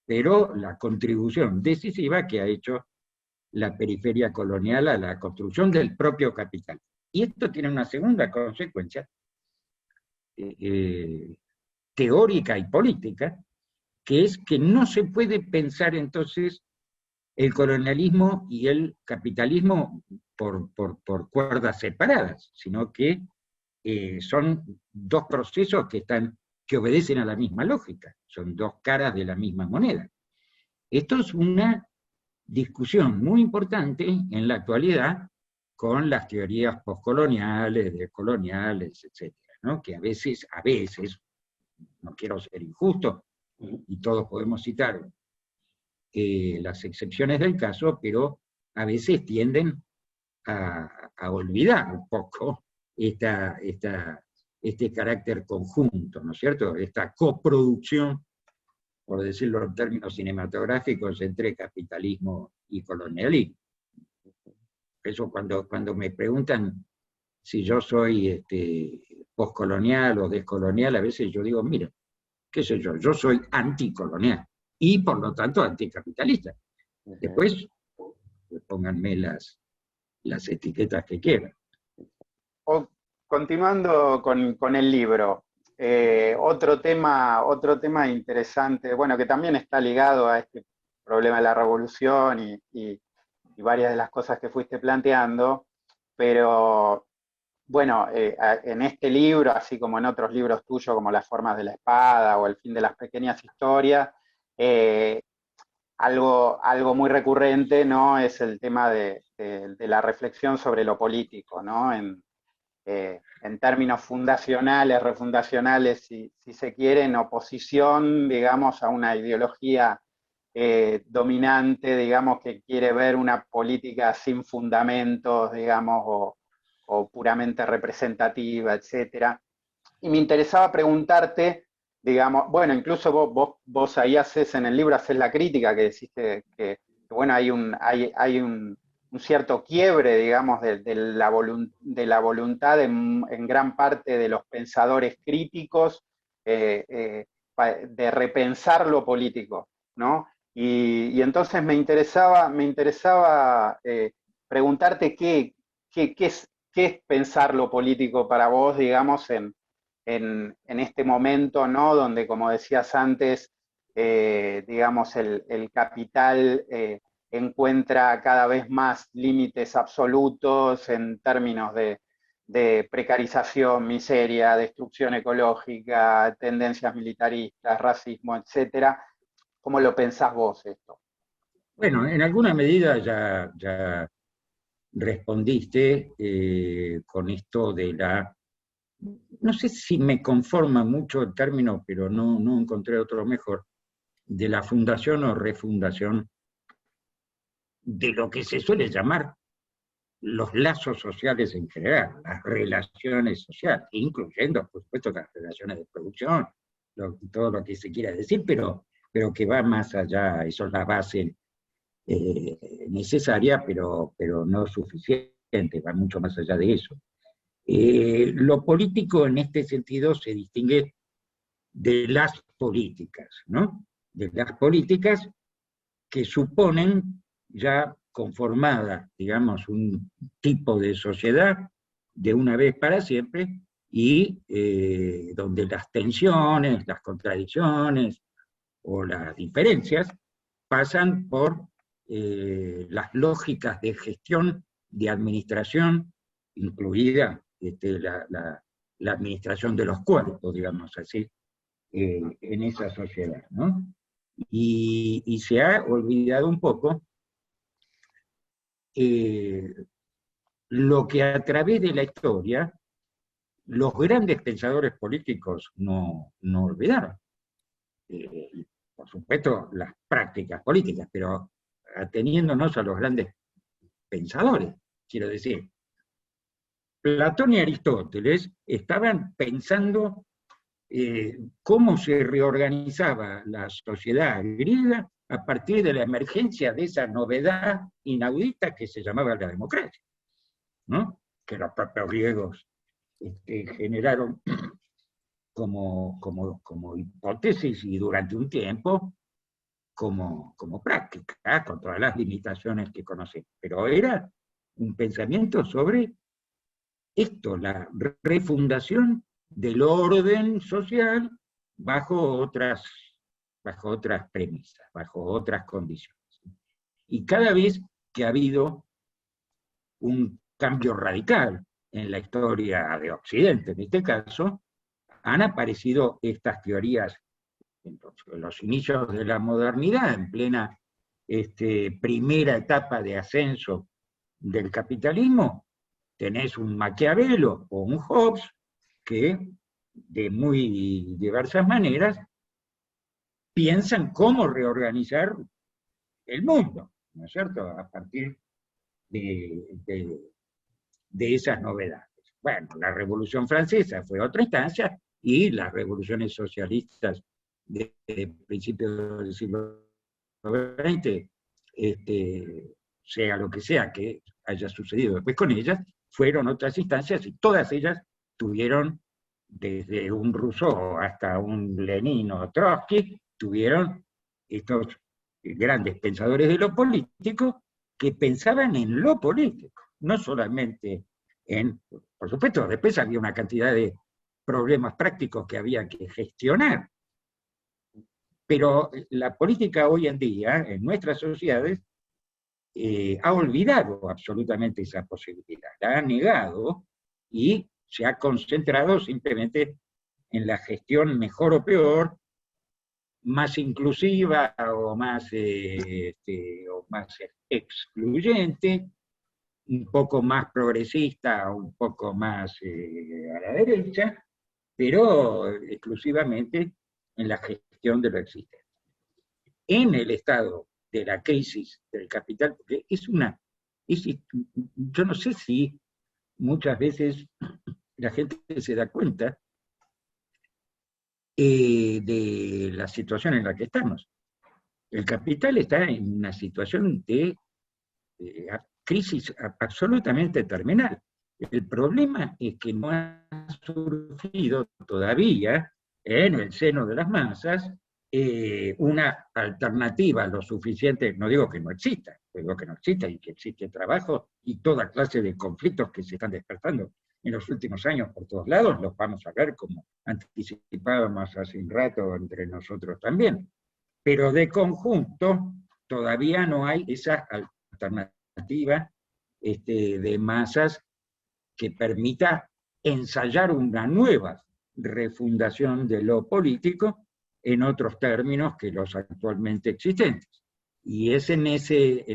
pero la contribución decisiva que ha hecho la periferia colonial a la construcción del propio capital. Y esto tiene una segunda consecuencia teórica y política, que es que no se puede pensar entonces el colonialismo y el capitalismo por cuerdas separadas, sino que son dos procesos que obedecen a la misma lógica, son dos caras de la misma moneda. Esto es una discusión muy importante en la actualidad con las teorías postcoloniales, decoloniales, etcétera, ¿no? Que a veces, no quiero ser injusto, y todos podemos citar las excepciones del caso, pero a veces tienden a olvidar un poco este carácter conjunto, ¿no es cierto? Esta coproducción, por decirlo en términos cinematográficos, entre capitalismo y colonialismo. Eso cuando me preguntan si yo soy postcolonial o descolonial, a veces yo digo, mira, qué sé yo soy anticolonial y por lo tanto anticapitalista. Después, pónganme las etiquetas que quieran. Continuando con el libro, otro tema interesante, bueno, que también está ligado a este problema de la revolución y varias de las cosas que fuiste planteando, pero bueno, en este libro, así como en otros libros tuyos, como Las formas de la espada o El fin de las pequeñas historias, algo muy recurrente, ¿no?, es el tema de la reflexión sobre lo político, ¿no?, en términos fundacionales, refundacionales, si se quiere, en oposición, digamos, a una ideología dominante, digamos, que quiere ver una política sin fundamentos, digamos, o puramente representativa, etc. Y me interesaba preguntarte, digamos, bueno, incluso vos ahí haces en el libro, haces la crítica, que decís que bueno, hay un cierto quiebre, digamos, de la voluntad en gran parte de los pensadores críticos de repensar lo político, ¿no? Y entonces me interesaba preguntarte qué es pensar lo político para vos, digamos, en este momento, ¿no? Donde, como decías antes, digamos, el capital encuentra cada vez más límites absolutos en términos de precarización, miseria, destrucción ecológica, tendencias militaristas, racismo, etcétera. ¿Cómo lo pensás vos esto? Bueno, en alguna medida ya respondiste con esto de la... No sé si me conforma mucho el término, pero no encontré otro mejor, de la fundación o refundación de lo que se suele llamar los lazos sociales en general, las relaciones sociales, incluyendo, por supuesto, las relaciones de producción, todo lo que se quiera decir, pero que va más allá, eso es la base necesaria, pero no suficiente, va mucho más allá de eso. Lo político en este sentido se distingue de las políticas, ¿no? De las políticas que suponen ya conformada, digamos, un tipo de sociedad de una vez para siempre y donde las tensiones, las contradicciones o las diferencias pasan por las lógicas de gestión, de administración, incluida la administración de los cuerpos, digamos así, en esa sociedad, ¿no? Y se ha olvidado un poco lo que a través de la historia los grandes pensadores políticos no olvidaron. Por supuesto, las prácticas políticas, pero ateniéndonos a los grandes pensadores, quiero decir. Platón y Aristóteles estaban pensando cómo se reorganizaba la sociedad griega a partir de la emergencia de esa novedad inaudita que se llamaba la democracia, ¿no? Que los propios griegos generaron como hipótesis y durante un tiempo como práctica, con todas las limitaciones que conocemos. Pero era un pensamiento sobre esto, la refundación del orden social bajo otras premisas, bajo otras condiciones. Y cada vez que ha habido un cambio radical en la historia de Occidente, en este caso, han aparecido estas teorías en los inicios de la modernidad, en plena primera etapa de ascenso del capitalismo. Tenés un Maquiavelo o un Hobbes que de muy diversas maneras piensan cómo reorganizar el mundo, ¿no es cierto?, a partir de esas novedades. Bueno, la Revolución Francesa fue otra instancia y las revoluciones socialistas de principios del siglo XX, sea lo que sea que haya sucedido después con ellas, fueron otras instancias y todas ellas tuvieron, desde un Rousseau hasta un Lenin o Trotsky, tuvieron estos grandes pensadores de lo político que pensaban en lo político, no solamente en, por supuesto, después había una cantidad de problemas prácticos que había que gestionar, pero la política hoy en día, en nuestras sociedades, ha olvidado absolutamente esa posibilidad, la ha negado y se ha concentrado simplemente en la gestión mejor o peor, más inclusiva o más excluyente, un poco más progresista, un poco más a la derecha, pero exclusivamente en la gestión de lo existente. En el estado de la crisis del capital, porque yo no sé si muchas veces la gente se da cuenta de la situación en la que estamos. El capital está en una situación de crisis absolutamente terminal. El problema es que no ha surgido todavía en el seno de las masas una alternativa lo suficiente, no digo que no exista, digo que no exista y que existe trabajo y toda clase de conflictos que se están despertando en los últimos años por todos lados, los vamos a ver como anticipábamos hace un rato entre nosotros también. Pero de conjunto todavía no hay esa alternativa de masas que permita ensayar una nueva refundación de lo político en otros términos que los actualmente existentes. Y es en ese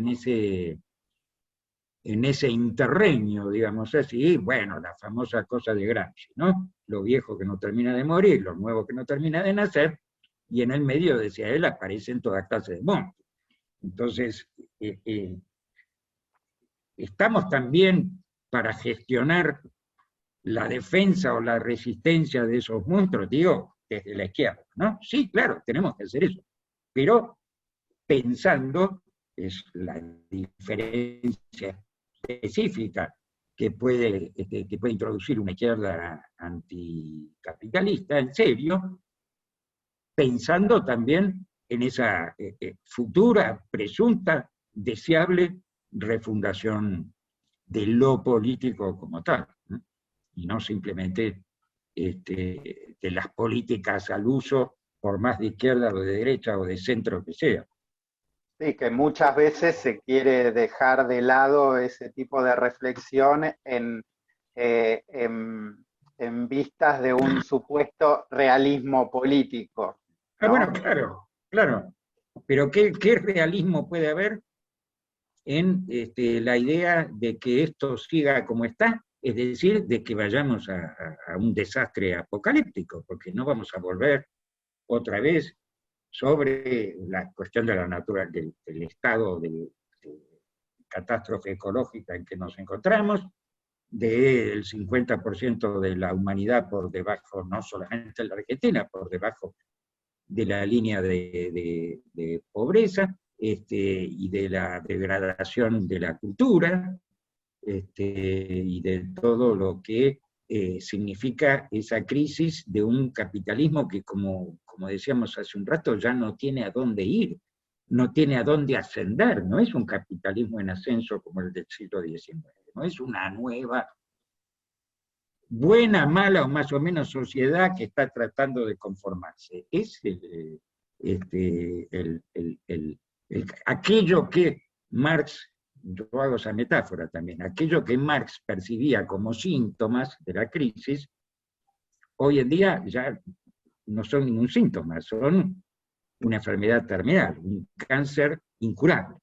interreño, digamos así, bueno, la famosa cosa de Gramsci, ¿no? Lo viejo que no termina de morir, lo nuevo que no termina de nacer, y en el medio, decía él, aparecen toda clase de monstruos. Entonces, estamos también para gestionar la defensa o la resistencia de esos monstruos, digo, desde la izquierda, ¿no? Sí, claro, tenemos que hacer eso, pero pensando, es la diferencia específica que puede introducir una izquierda anticapitalista, en serio, pensando también en esa futura, presunta, deseable refundación de lo político como tal, ¿no? Y no simplemente de las políticas al uso, por más de izquierda o de derecha o de centro que sea. Sí, que muchas veces se quiere dejar de lado ese tipo de reflexión en vistas de un supuesto realismo político, ¿no? Bueno, claro, claro. Pero ¿qué realismo puede haber en la idea de que esto siga como está? Es decir, de que vayamos a un desastre apocalíptico, porque no vamos a volver otra vez sobre la cuestión de la naturaleza, del estado de catástrofe ecológica en que nos encontramos, del 50% de la humanidad por debajo, no solamente en la Argentina, por debajo de la línea de pobreza, y de la degradación de la cultura, y de todo lo que significa esa crisis de un capitalismo que, como decíamos hace un rato, ya no tiene a dónde ir, no tiene a dónde ascender, no es un capitalismo en ascenso como el del siglo XIX, no es una nueva, buena, mala o más o menos sociedad que está tratando de conformarse. Es aquello que Marx, yo hago esa metáfora también, aquello que Marx percibía como síntomas de la crisis, hoy en día ya no son ningún síntoma, son una enfermedad terminal, un cáncer incurable.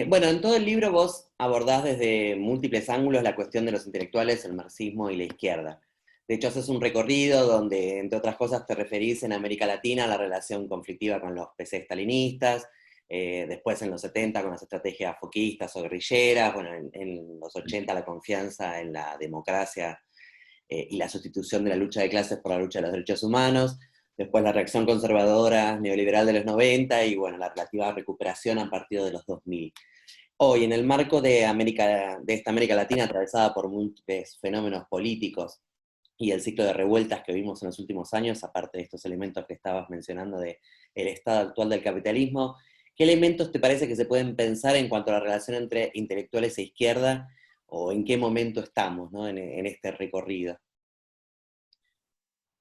Bueno, en todo el libro vos abordás desde múltiples ángulos la cuestión de los intelectuales, el marxismo y la izquierda. De hecho, haces un recorrido donde, entre otras cosas, te referís en América Latina a la relación conflictiva con los PC-stalinistas, después en los 70 con las estrategias foquistas o guerrilleras, bueno, en los 80 la confianza en la democracia y la sustitución de la lucha de clases por la lucha de los derechos humanos, después la reacción conservadora neoliberal de los 90 y bueno, la relativa recuperación a partir de los 2000. Hoy, en el marco de esta América Latina atravesada por múltiples fenómenos políticos y el ciclo de revueltas que vimos en los últimos años, aparte de estos elementos que estabas mencionando del estado actual del capitalismo, ¿qué elementos te parece que se pueden pensar en cuanto a la relación entre intelectuales e izquierda, o en qué momento estamos, ¿no? en este recorrido?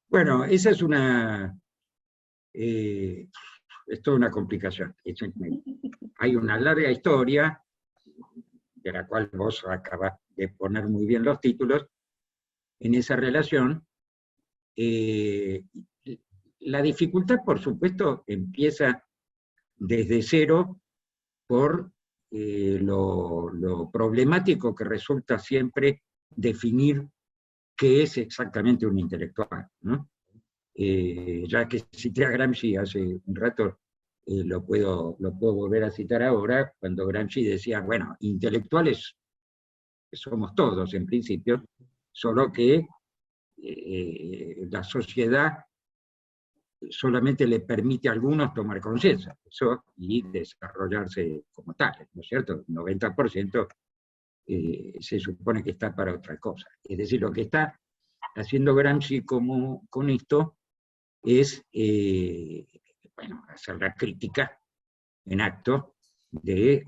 Bueno, esa es es toda una complicación. Hay una larga historia, de la cual vos acabas de poner muy bien los títulos, en esa relación. La dificultad, por supuesto, empieza desde cero por lo problemático que resulta siempre definir qué es exactamente un intelectual, ¿no? Ya que cité a Gramsci hace un rato, lo puedo volver a citar ahora, cuando Gramsci decía, bueno, intelectuales somos todos en principio, solo que la sociedad solamente le permite a algunos tomar conciencia de eso y desarrollarse como tales, ¿no es cierto? El 90% se supone que está para otra cosa. Es decir, lo que está haciendo Gramsci con esto es hacer la crítica en acto de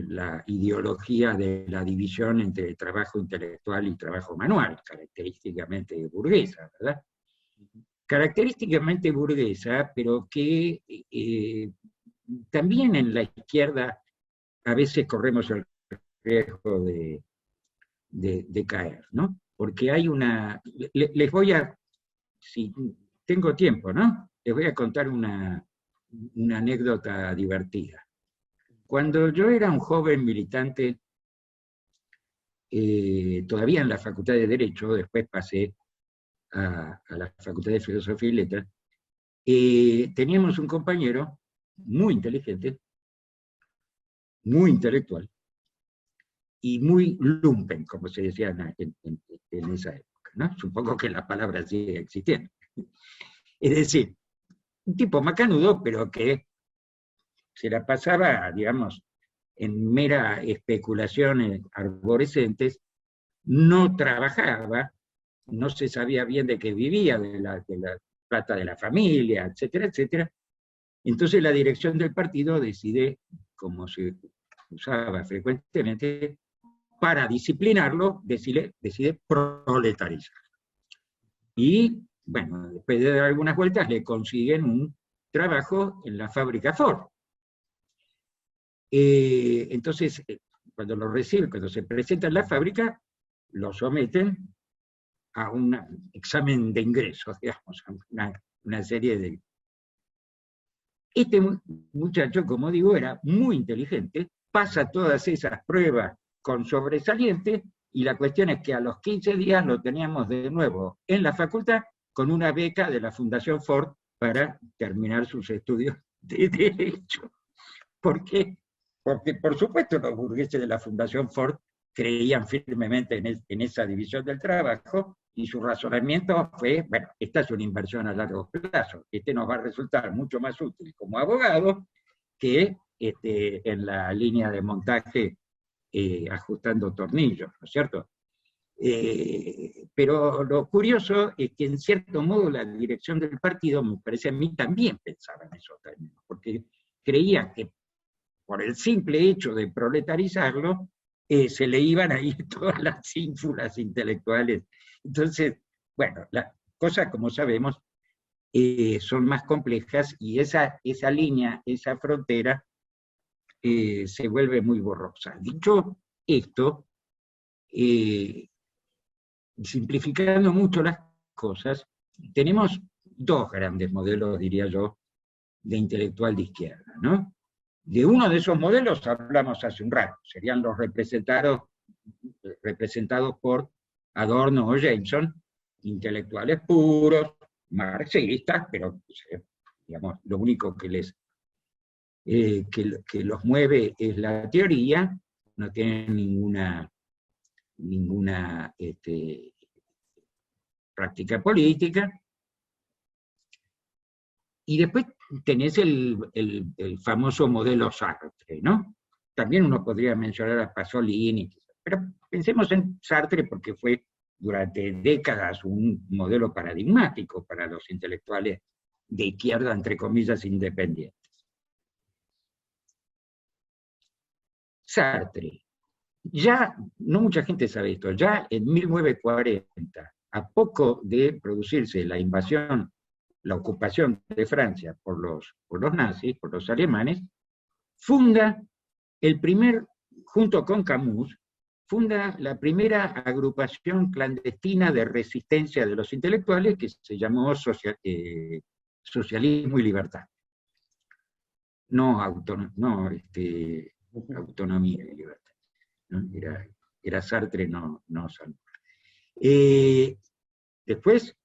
la ideología de la división entre trabajo intelectual y trabajo manual, característicamente burguesa, ¿verdad? Característicamente burguesa, pero que también en la izquierda a veces corremos el riesgo de caer, ¿no? Porque hay una... Les voy a... Si tengo tiempo, ¿no? Les voy a contar una anécdota divertida. Cuando yo era un joven militante, todavía en la Facultad de Derecho, después pasé a la Facultad de Filosofía y Letras, teníamos un compañero muy inteligente, muy intelectual, y muy lumpen, como se decía en esa época, ¿no? Supongo que la palabra sigue existiendo. Es decir, un tipo macanudo, pero que se la pasaba, digamos, en mera especulaciones arborescentes, no trabajaba, no se sabía bien de qué vivía, de la plata de la familia, etcétera, etcétera. Entonces la dirección del partido decide, como se usaba frecuentemente, para disciplinarlo, decide proletarizar. Y, bueno, después de dar algunas vueltas, le consiguen un trabajo en la fábrica Ford. Entonces, cuando lo reciben, cuando se presenta en la fábrica, lo someten a un examen de ingresos, digamos, a una serie de... Este muchacho, como digo, era muy inteligente, pasa todas esas pruebas con sobresaliente, y la cuestión es que a los 15 días lo teníamos de nuevo en la facultad con una beca de la Fundación Ford para terminar sus estudios de Derecho. ¿Por qué? Porque, por supuesto, los burgueses de la Fundación Ford creían firmemente en esa división del trabajo, y su razonamiento fue, bueno, esta es una inversión a largo plazo, este nos va a resultar mucho más útil como abogado que en la línea de montaje ajustando tornillos, ¿no es cierto? Pero lo curioso es que en cierto modo la dirección del partido, me parece a mí, también pensaba en esos términos, porque creía que por el simple hecho de proletarizarlo, se le iban a ir todas las ínfulas intelectuales. Entonces, bueno, las cosas, como sabemos, son más complejas, y esa línea, esa frontera, se vuelve muy borrosa. Dicho esto, simplificando mucho las cosas, tenemos dos grandes modelos, diría yo, de intelectual de izquierda, ¿no? De uno de esos modelos hablamos hace un rato, serían los representados por Adorno o Jameson, intelectuales puros, marxistas, pero digamos, lo único que los mueve es la teoría, no tienen ninguna práctica política. Y después tenés el famoso modelo Sartre, ¿no? También uno podría mencionar a Pasolini, pero pensemos en Sartre porque fue durante décadas un modelo paradigmático para los intelectuales de izquierda, entre comillas, independientes. Sartre, ya, no mucha gente sabe esto, ya en 1940, a poco de producirse la invasión, la ocupación de Francia por los nazis, por los alemanes, funda junto con Camus, funda la primera agrupación clandestina de resistencia de los intelectuales, que se llamó Socialismo y Libertad. No autonomía y libertad, ¿no? Era Sartre, no Salvador. Después,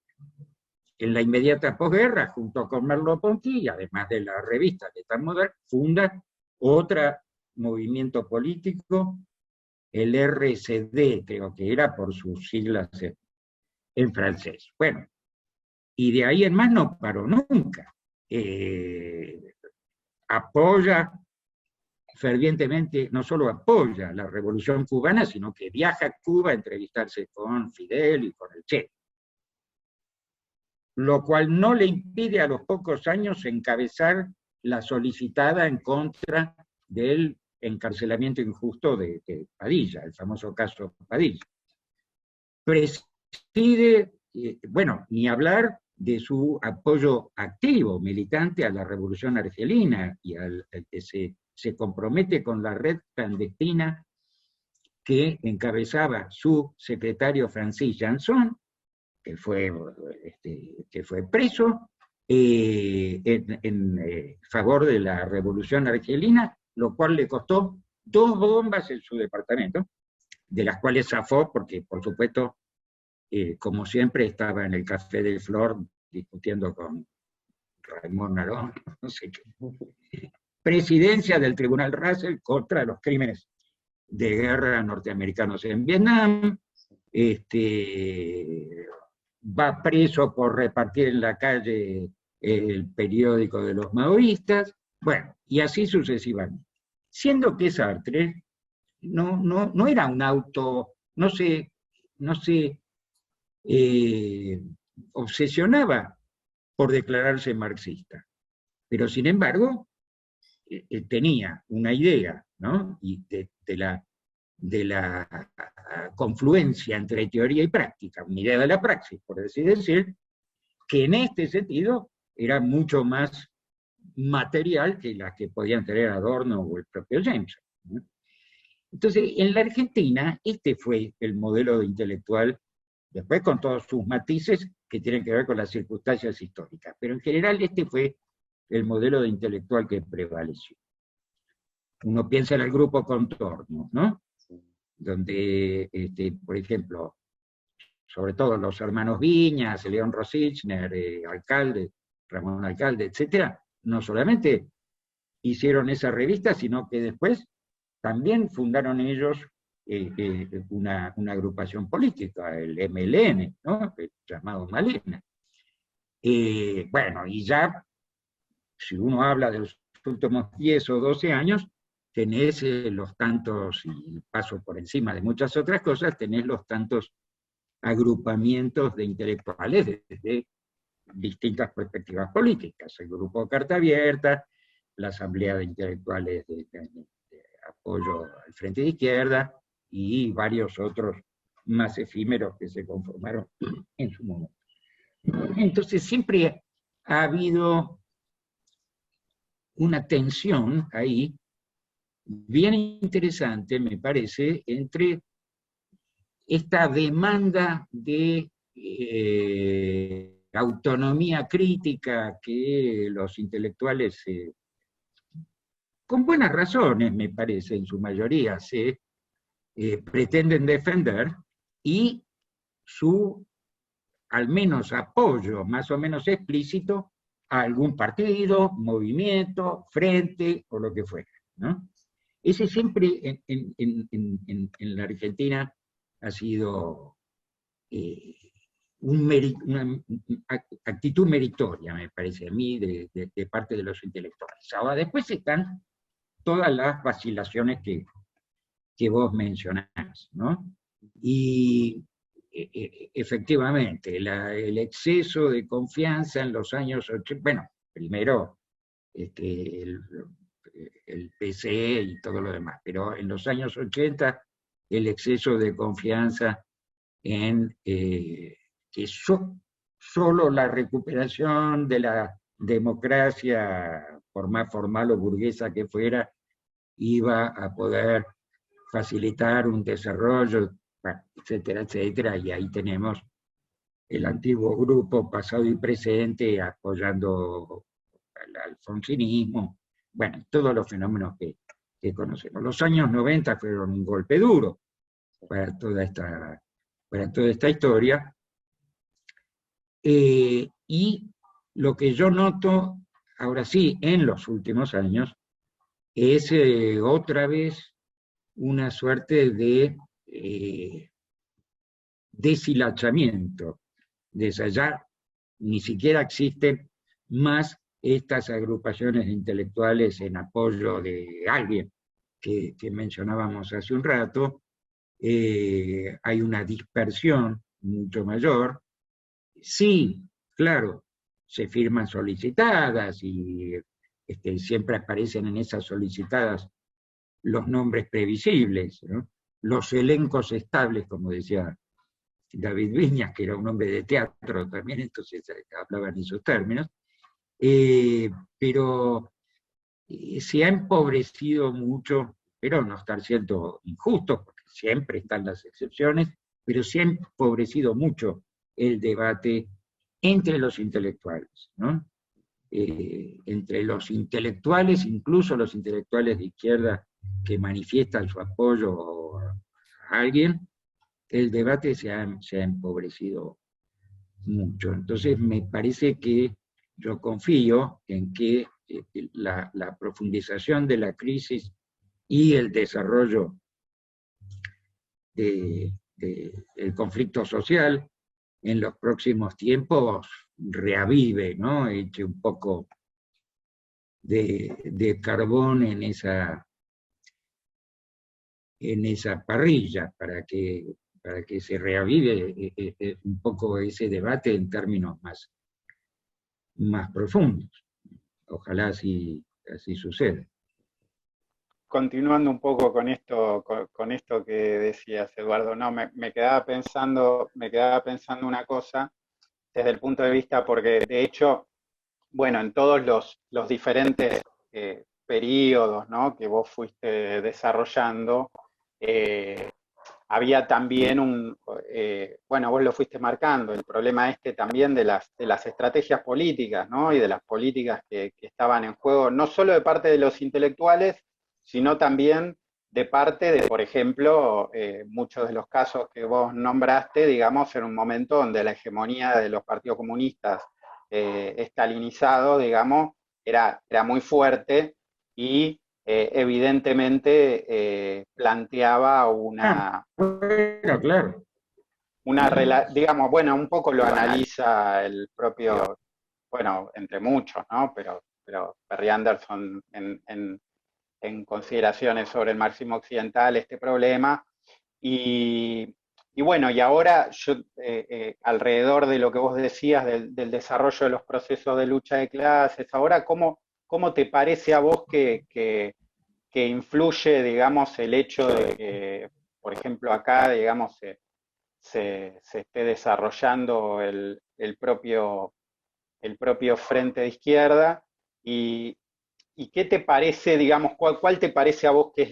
en la inmediata posguerra, junto con Merleau-Ponty, además de la revista L'État moderne, funda otro movimiento político, el RCD, creo que era por sus siglas en francés. Bueno, y de ahí en más no paró nunca. Apoya fervientemente, no solo apoya la revolución cubana, sino que viaja a Cuba a entrevistarse con Fidel y con el Che. Lo cual no le impide a los pocos años encabezar la solicitada en contra del encarcelamiento injusto de Padilla, el famoso caso Padilla. Preside, bueno, ni hablar de su apoyo activo, militante a la revolución argelina y al que se compromete con la red clandestina que encabezaba su secretario Francis Janson, que fue preso en favor de la revolución argelina, lo cual le costó 2 bombas en su departamento, de las cuales zafó porque, por supuesto, como siempre, estaba en el Café del Flor discutiendo con Raymond Aron, no sé qué. Presidencia del Tribunal Russell contra los crímenes de guerra norteamericanos en Vietnam, va preso por repartir en la calle el periódico de los maoístas, bueno, y así sucesivamente. Siendo que Sartre no era un no se obsesionaba por declararse marxista, pero sin embargo tenía una idea, ¿no? Y de la confluencia entre teoría y práctica, una idea de la praxis, por así decir, que en este sentido era mucho más material que las que podían tener Adorno o el propio Jameson, ¿no? Entonces, en la Argentina, este fue el modelo de intelectual, después con todos sus matices que tienen que ver con las circunstancias históricas, pero en general este fue el modelo de intelectual que prevaleció. Uno piensa en el grupo Contorno, ¿no? Donde, por ejemplo, sobre todo los hermanos Viñas, León Rosichner, Alcalde, Ramón Alcalde, etcétera, no solamente hicieron esa revista, sino que después también fundaron ellos una agrupación política, el MLN, ¿no? Llamado Malena. Bueno, y ya, si uno habla de los últimos 10 o 12 años, tenés los tantos, y paso por encima de muchas otras cosas, tenés los tantos agrupamientos de intelectuales desde distintas perspectivas políticas. El grupo Carta Abierta, la Asamblea de Intelectuales de apoyo al Frente de Izquierda, y varios otros más efímeros que se conformaron en su momento. Entonces siempre ha habido una tensión ahí, bien interesante, me parece, entre esta demanda de autonomía crítica que los intelectuales, con buenas razones, me parece, en su mayoría, se pretenden defender, y su, al menos, apoyo más o menos explícito a algún partido, movimiento, frente, o lo que fuera, ¿no? Ese siempre en la Argentina ha sido una actitud meritoria, me parece a mí, de parte de los intelectuales. Ahora, después están todas las vacilaciones que vos mencionás, ¿no? Y efectivamente, el exceso de confianza en los años 80, bueno, primero el PCE y todo lo demás, pero en los años 80 el exceso de confianza en que solo la recuperación de la democracia, por más formal o burguesa que fuera, iba a poder facilitar un desarrollo, etcétera, etcétera, y ahí tenemos el antiguo grupo pasado y presente apoyando al alfonsinismo, bueno, todos los fenómenos que conocemos. Los años 90 fueron un golpe duro para toda esta historia, y lo que yo noto, ahora sí, en los últimos años, es otra vez una suerte de deshilachamiento, de esa ya ni siquiera existen más estas agrupaciones intelectuales en apoyo de alguien que mencionábamos hace un rato. Hay una dispersión mucho mayor. Sí, claro, se firman solicitadas y siempre aparecen en esas solicitadas los nombres previsibles, ¿no? Los elencos estables, como decía David Viñas, que era un hombre de teatro también, entonces hablaba en esos términos, pero se ha empobrecido mucho, pero no estar siendo injustos, porque siempre están las excepciones, pero se ha empobrecido mucho el debate entre los intelectuales, ¿no? Entre los intelectuales, incluso los intelectuales de izquierda que manifiestan su apoyo a alguien, el debate se ha empobrecido mucho. Entonces me parece que yo confío en que la profundización de la crisis y el desarrollo del conflicto social en los próximos tiempos reavive, ¿no? Eche un poco de carbón en esa parrilla para que se reavive un poco ese debate en términos más profundos. Ojalá así suceda. Continuando un poco con esto que decías, Eduardo, no, me quedaba pensando una cosa desde el punto de vista, porque de hecho, bueno, en todos los diferentes periodos, ¿no?, que vos fuiste desarrollando, había también bueno, vos lo fuiste marcando, el problema también de las estrategias políticas, ¿no?, y de las políticas que estaban en juego, no solo de parte de los intelectuales, sino también de parte de, por ejemplo, muchos de los casos que vos nombraste, digamos, en un momento donde la hegemonía de los partidos comunistas estalinizados, digamos, era muy fuerte y evidentemente planteaba bueno, claro. digamos, bueno, un poco lo analiza el propio, bueno, entre muchos, ¿no? Pero Perry Anderson en consideraciones sobre el marxismo occidental este problema. Y bueno, y ahora yo, alrededor de lo que vos decías del desarrollo de los procesos de lucha de clases, ahora, ¿cómo te parece a vos que influye, digamos, el hecho de que, por ejemplo, acá, digamos, se esté desarrollando el propio frente de izquierda? ¿Y qué te parece, digamos, cuál te parece a vos que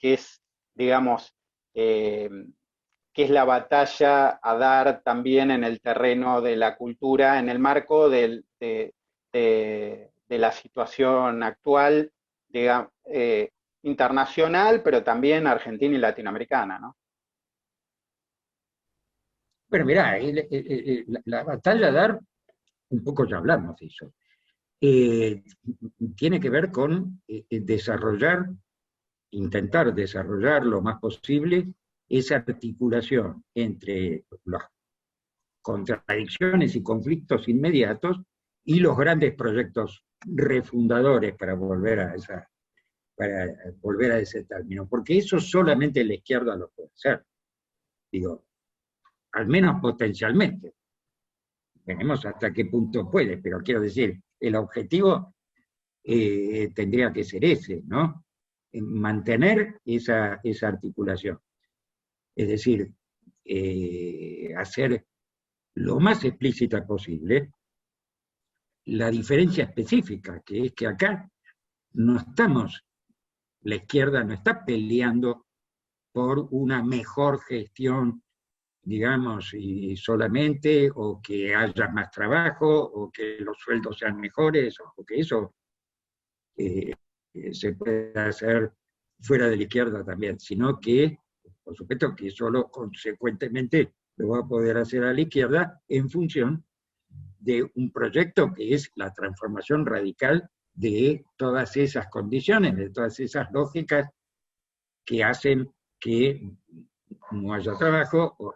es, digamos, que es la batalla a dar también en el terreno de la cultura, en el marco de la situación actual, digamos, internacional, pero también argentina y latinoamericana, ¿no? Pero mirá, la batalla a dar, un poco ya hablamos de eso, tiene que ver con intentar desarrollar lo más posible esa articulación entre las contradicciones y conflictos inmediatos y los grandes proyectos refundadores para volver a ese término, porque eso solamente la izquierda lo puede hacer, digo, al menos potencialmente. Veremos hasta qué punto puede, pero quiero decir, el objetivo tendría que ser ese, ¿no? Mantener esa articulación. Es decir, hacer lo más explícita posible la diferencia específica, que es que acá no estamos, la izquierda no está peleando por una mejor gestión, digamos, y solamente, o que haya más trabajo, o que los sueldos sean mejores, o que eso se puede hacer fuera de la izquierda también, sino que, por supuesto, que solo consecuentemente lo va a poder hacer a la izquierda en función de un proyecto que es la transformación radical de todas esas condiciones, de todas esas lógicas que hacen que no haya trabajo o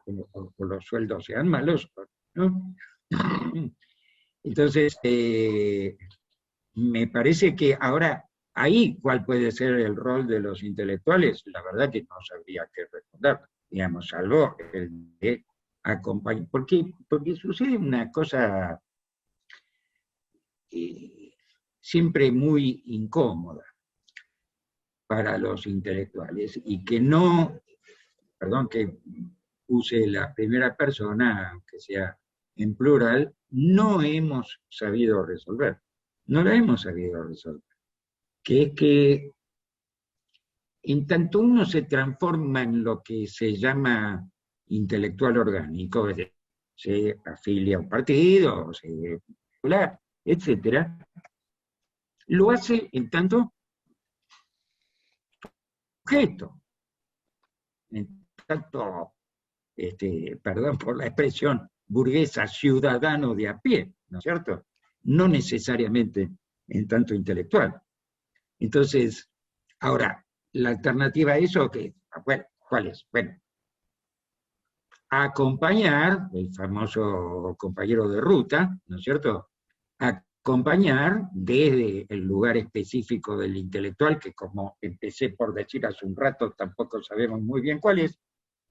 los sueldos sean malos, ¿no? Entonces, me parece que ahora, ahí, ¿cuál puede ser el rol de los intelectuales? La verdad que no sabría qué responder, digamos, salvo el de acompañar. Porque sucede una cosa siempre muy incómoda para los intelectuales y que no, perdón que use la primera persona, aunque sea en plural, no hemos sabido resolver. No la hemos sabido resolver. Que es que en tanto uno se transforma en lo que se llama intelectual orgánico, es decir, se afilia a un partido, se popular, etcétera, lo hace en tanto sujeto, en tanto, perdón por la expresión burguesa, ciudadano de a pie, ¿no es cierto? No necesariamente en tanto intelectual. Entonces, ahora, la alternativa a eso, bueno, ¿cuál es? Bueno, acompañar, el famoso compañero de ruta, ¿no es cierto? Acompañar desde el lugar específico del intelectual, que como empecé por decir hace un rato, tampoco sabemos muy bien cuál es,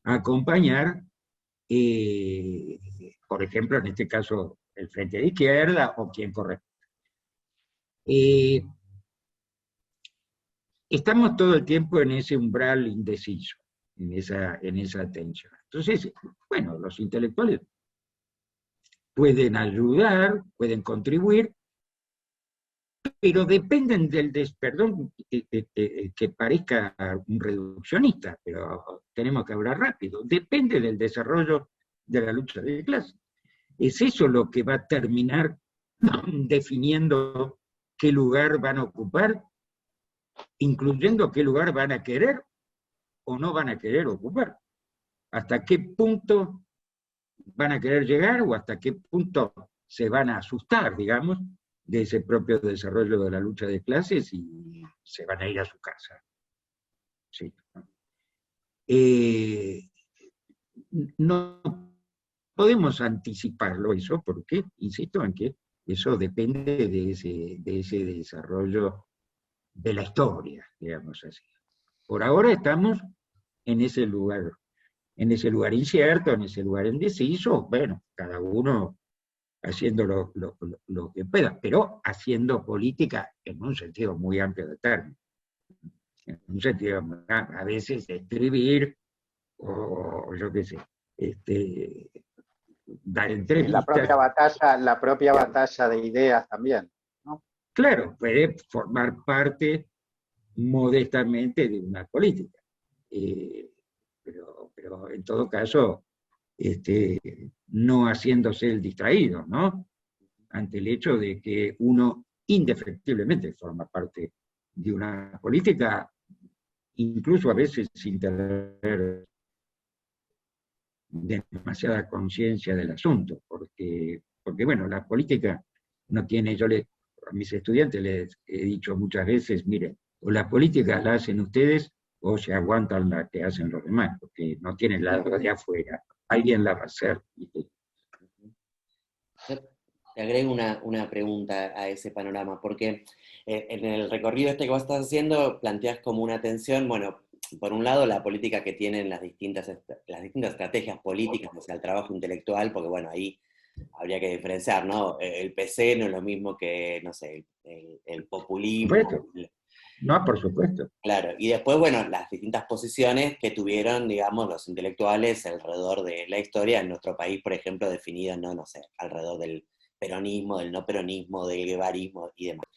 acompañar, por ejemplo, en este caso, el Frente de Izquierda o quien corresponde. Estamos todo el tiempo en ese umbral indeciso, en esa tensión. Entonces, bueno, los intelectuales pueden ayudar, pueden contribuir, pero dependen del perdón que parezca un reduccionista, pero tenemos que hablar rápido, depende del desarrollo de la lucha de clase. Es eso lo que va a terminar definiendo qué lugar van a ocupar, incluyendo qué lugar van a querer o no van a querer ocupar. Hasta qué punto van a querer llegar o hasta qué punto se van a asustar, digamos, de ese propio desarrollo de la lucha de clases y se van a ir a su casa. Sí. No podemos anticiparlo eso, porque, insisto en que eso depende de ese desarrollo de la historia, digamos así. Por ahora estamos en ese lugar incierto, en ese lugar indeciso, bueno, cada uno haciendo lo que pueda, pero haciendo política en un sentido muy amplio de términos. En un sentido, a veces escribir, o yo qué sé, dar entrevistas. La propia batalla de ideas también, ¿no? Claro, puede formar parte modestamente de una política. Pero en todo caso, no haciéndose el distraído, ¿no? Ante el hecho de que uno indefectiblemente forma parte de una política, incluso a veces sin tener demasiada conciencia del asunto, porque bueno, la política no tiene, a mis estudiantes les he dicho muchas veces, miren, o la política la hacen ustedes o se aguantan la que hacen los demás, porque no tienen la de afuera, alguien la va a hacer. Te agrego una pregunta a ese panorama, porque en el recorrido que vos estás haciendo planteas como una tensión, bueno, por un lado la política que tienen las distintas estrategias políticas hacia el trabajo intelectual, porque bueno, ahí habría que diferenciar, ¿no? El PC no es lo mismo que, no sé, el populismo. No, por supuesto. Claro, y después, bueno, las distintas posiciones que tuvieron, digamos, los intelectuales alrededor de la historia en nuestro país, por ejemplo, definidas, no sé, alrededor del peronismo, del no peronismo, del guevarismo y demás.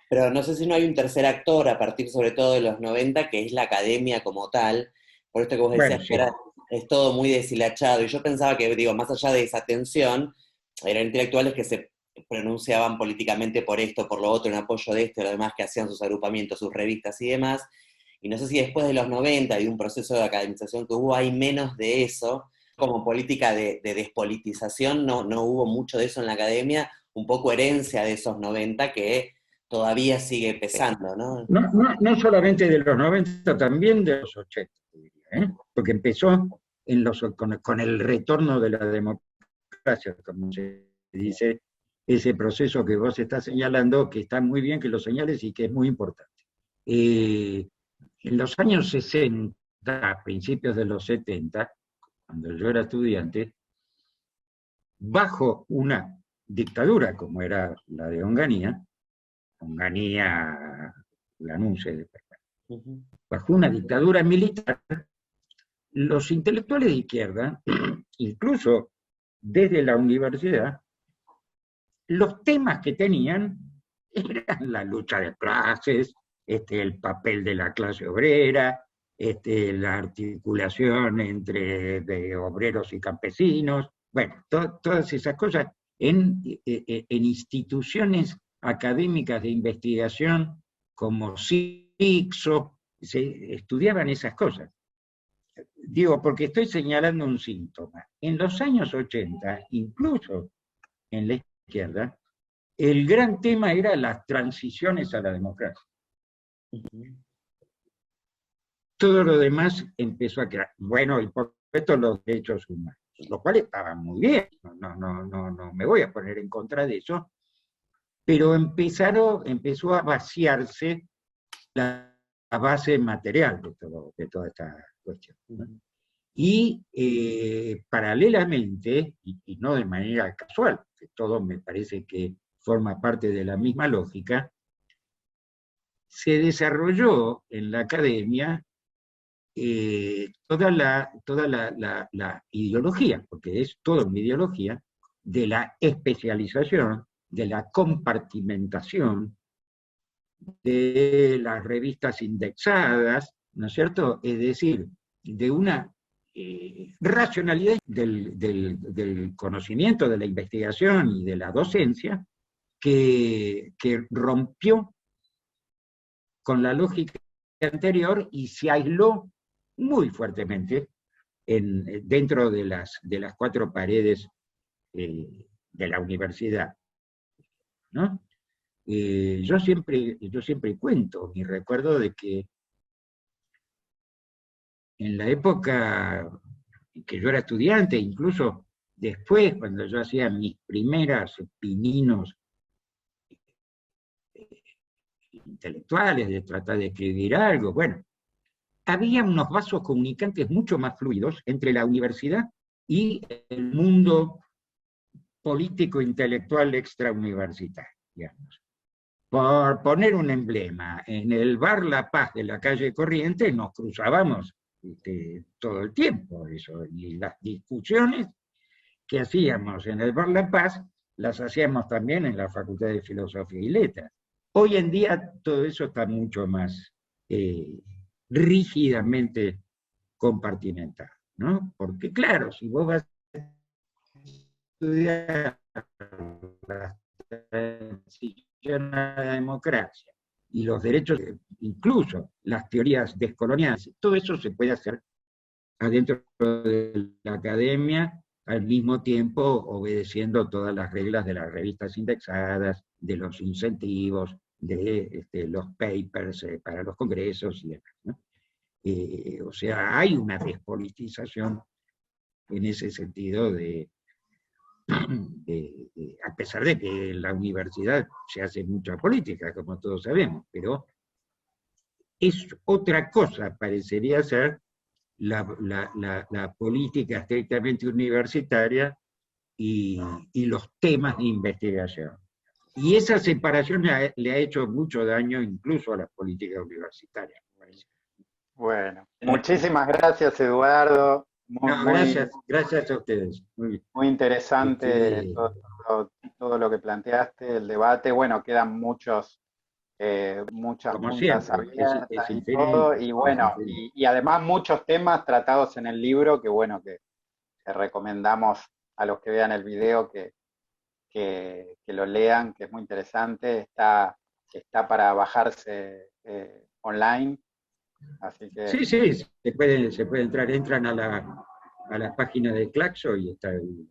Pero no sé si no hay un tercer actor, a partir sobre todo de los 90, que es la academia como tal, por esto que vos decías, sí, que es todo muy deshilachado, y yo pensaba que, digo, más allá de esa tensión, eran intelectuales que se pronunciaban políticamente por esto, por lo otro, en apoyo de esto y lo demás, que hacían sus agrupamientos, sus revistas y demás, y no sé si después de los 90 y de un proceso de academización que hubo, hay menos de eso, como política de despolitización, no hubo mucho de eso en la academia, un poco herencia de esos 90 que todavía sigue pesando, ¿no? No solamente de los 90, también de los 80, diría, porque empezó con el retorno de la democracia, como se dice ese proceso que vos estás señalando, que está muy bien que lo señales y que es muy importante. En los años 60, a principios de los 70, cuando yo era estudiante, bajo una dictadura como era la de Onganía, Lanuse, bajo una dictadura militar, los intelectuales de izquierda, incluso desde la universidad, los temas que tenían eran la lucha de clases, el papel de la clase obrera, la articulación entre obreros y campesinos, bueno, todas esas cosas en instituciones académicas de investigación como CICSO, se estudiaban esas cosas. Digo, porque estoy señalando un síntoma. En los años 80, incluso en la izquierda, el gran tema era las transiciones a la democracia. Todo lo demás empezó a crear. Bueno, y por supuesto los derechos humanos, lo cual estaba muy bien, no me voy a poner en contra de eso, pero empezó a vaciarse la base material de toda esta cuestión, ¿no? Y paralelamente, y no de manera casual, que todo me parece que forma parte de la misma lógica, se desarrolló en la academia toda la ideología, porque es toda una ideología, de la especialización, de la compartimentación, de las revistas indexadas, ¿no es cierto? Es decir, de una racionalidad del conocimiento, de la investigación y de la docencia, que rompió con la lógica anterior y se aisló muy fuertemente dentro de las cuatro paredes de la universidad, ¿no? Yo siempre cuento mi recuerdo de que en la época en que yo era estudiante, incluso después, cuando yo hacía mis primeras pininos intelectuales, de tratar de escribir algo, bueno, había unos vasos comunicantes mucho más fluidos entre la universidad y el mundo político intelectual extrauniversitario, digamos. Por poner un emblema, en el bar La Paz de la calle Corrientes nos cruzábamos todo el tiempo, eso, y las discusiones que hacíamos en el bar La Paz las hacíamos también en la Facultad de Filosofía y Letras. Hoy en día todo eso está mucho más rígidamente compartimentado, ¿no? Porque claro, si vos vas a estudiar la transición a la democracia y los derechos, incluso las teorías descoloniales, todo eso se puede hacer adentro de la academia, al mismo tiempo obedeciendo todas las reglas de las revistas indexadas, de los incentivos, de los papers para los congresos y demás, ¿no? O sea, hay una despolitización en ese sentido a pesar de que en la universidad se hace mucha política, como todos sabemos, pero es otra cosa, parecería ser la política estrictamente universitaria y los temas de investigación. Y esa separación le ha hecho mucho daño incluso a las políticas universitarias. Bueno, muchísimas gracias, Eduardo. Gracias a ustedes. Muy interesante todo lo que planteaste, el debate. Bueno, quedan muchas como puntas siempre, abiertas y todo, y bueno, y además muchos temas tratados en el libro que bueno, que recomendamos a los que vean el video que lo lean, que es muy interesante, está para bajarse online, así que... Sí, se puede entrar, entran a la página de Claxo y está el